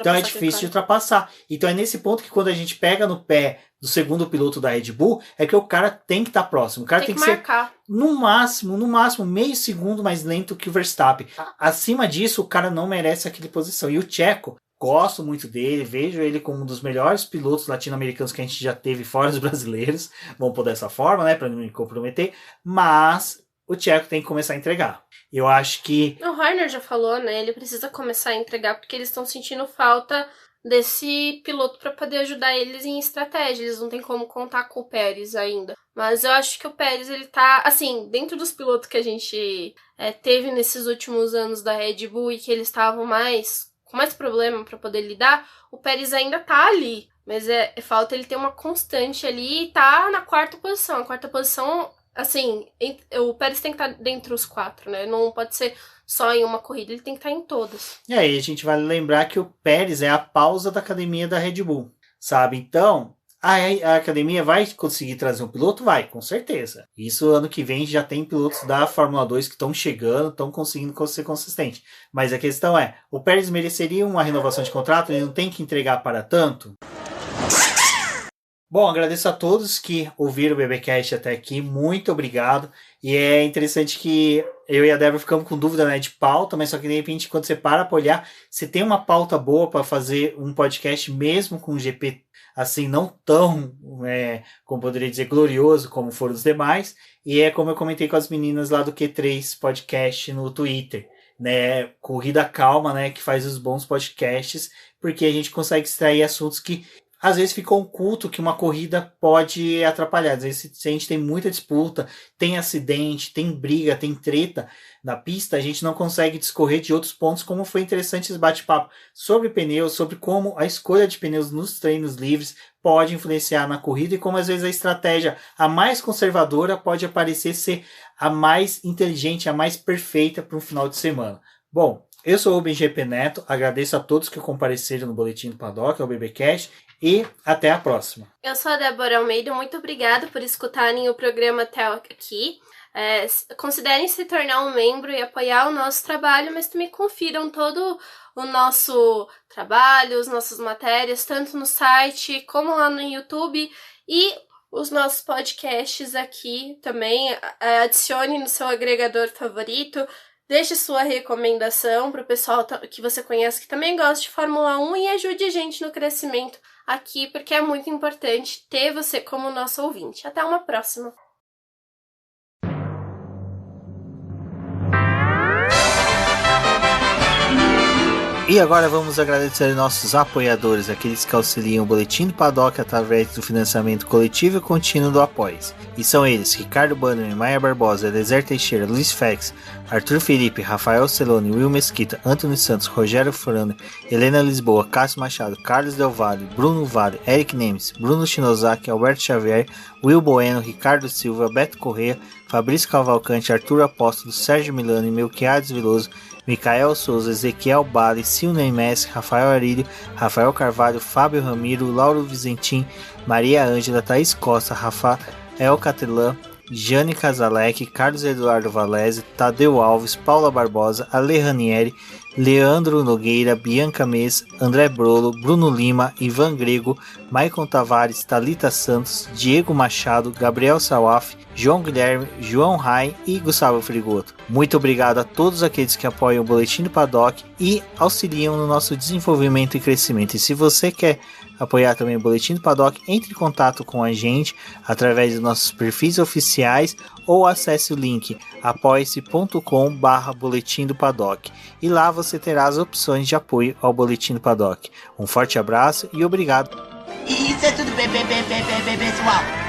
Então é difícil de ultrapassar. Então é nesse ponto que quando a gente pega no pé do segundo piloto da Red Bull, é que o cara tem que estar próximo. O cara tem que marcar. Ser no máximo, meio segundo mais lento que o Verstappen. Acima disso, o cara não merece aquela posição. E o Checo, gosto muito dele, vejo ele como um dos melhores pilotos latino-americanos que a gente já teve fora dos brasileiros. Vamos pôr dessa forma, né, para não me comprometer. Mas o Checo tem que começar a entregar. Eu acho que... O Horner já falou, né? Ele precisa começar a entregar porque eles estão sentindo falta desse piloto para poder ajudar eles em estratégia. Eles não tem como contar com o Pérez ainda. Mas eu acho que o Pérez, ele tá... Assim, dentro dos pilotos que a gente teve nesses últimos anos da Red Bull e que eles estavam com mais problema para poder lidar, o Pérez ainda tá ali. Mas falta ele ter uma constante ali e tá na 4ª posição. A 4ª posição... Assim, o Pérez tem que estar dentre os 4, né? Não pode ser só em uma corrida, ele tem que estar em todas. E aí a gente vai lembrar que o Pérez é a pausa da academia da Red Bull, sabe? Então, a academia vai conseguir trazer um piloto? Vai, com certeza. Isso ano que vem já tem pilotos da Fórmula 2 que estão chegando, estão conseguindo ser consistentes. Mas a questão é, o Pérez mereceria uma renovação de contrato? Ele não tem que entregar para tanto? Bom, agradeço a todos que ouviram o BBcast até aqui, muito obrigado. E é interessante que eu e a Débora ficamos com dúvida, né, de pauta, mas só que de repente quando você para olhar, você tem uma pauta boa para fazer um podcast mesmo com um GP assim, não tão, como poderia dizer, glorioso como foram os demais. E é como eu comentei com as meninas lá do Q3 Podcast no Twitter, né, Corrida Calma, né, que faz os bons podcasts, porque a gente consegue extrair assuntos que às vezes fica oculto que uma corrida pode atrapalhar. Às vezes, se a gente tem muita disputa, tem acidente, tem briga, tem treta na pista, a gente não consegue discorrer de outros pontos, como foi interessante esse bate-papo sobre pneus, sobre como a escolha de pneus nos treinos livres pode influenciar na corrida e como às vezes a estratégia a mais conservadora pode aparecer ser a mais inteligente, a mais perfeita para um final de semana. Bom, eu sou o BGP Neto, agradeço a todos que compareceram no Boletim do Paddock, ao BBcast, e até a próxima. Eu sou a Débora Almeida, muito obrigada por escutarem o programa até aqui. considerem se tornar um membro e apoiar o nosso trabalho, mas também confiram todo o nosso trabalho, as nossas matérias, tanto no site como lá no YouTube, e os nossos podcasts aqui também. Adicione no seu agregador favorito, deixe sua recomendação para o pessoal que você conhece que também gosta de Fórmula 1 e ajude a gente no crescimento aqui, porque é muito importante ter você como nosso ouvinte. Até uma próxima! E agora vamos agradecer nossos apoiadores, aqueles que auxiliam o Boletim do Paddock através do financiamento coletivo e contínuo do Apoies. E são eles: Ricardo Bannerman, Maia Barbosa, Eliezer Teixeira, Luiz Fex, Arthur Felipe, Rafael Celone, Will Mesquita, Antônio Santos, Rogério Furano, Helena Lisboa, Cássio Machado, Carlos Del Valle, Bruno Vale, Eric Nemes, Bruno Shinozaki, Alberto Xavier, Will Bueno, Ricardo Silva, Beto Corrêa, Fabrício Cavalcante, Arthur Apóstolo, Sérgio Milano, Melquiades Veloso, Micael Souza, Ezequiel Bale, Silney Messi, Rafael Arilho, Rafael Carvalho, Fábio Ramiro, Lauro Vizentim, Maria Ângela, Thaís Costa, Rafael Catelã, Jane Casalec, Carlos Eduardo Valese, Tadeu Alves, Paula Barbosa, Ale Ranieri, Leandro Nogueira, Bianca Mês, André Brolo, Bruno Lima, Ivan Grego, Maicon Tavares, Thalita Santos, Diego Machado, Gabriel Sawaf, João Guilherme, João Rai e Gustavo Frigoto. Muito obrigado a todos aqueles que apoiam o Boletim do Paddock e auxiliam no nosso desenvolvimento e crescimento. E se você quer apoiar também o Boletim do Paddock, entre em contato com a gente através dos nossos perfis oficiais ou acesse o link apoia-se.com/Boletim do Paddock e lá você terá as opções de apoio ao Boletim do Paddock. Um forte abraço e obrigado. Isso é tudo, pessoal.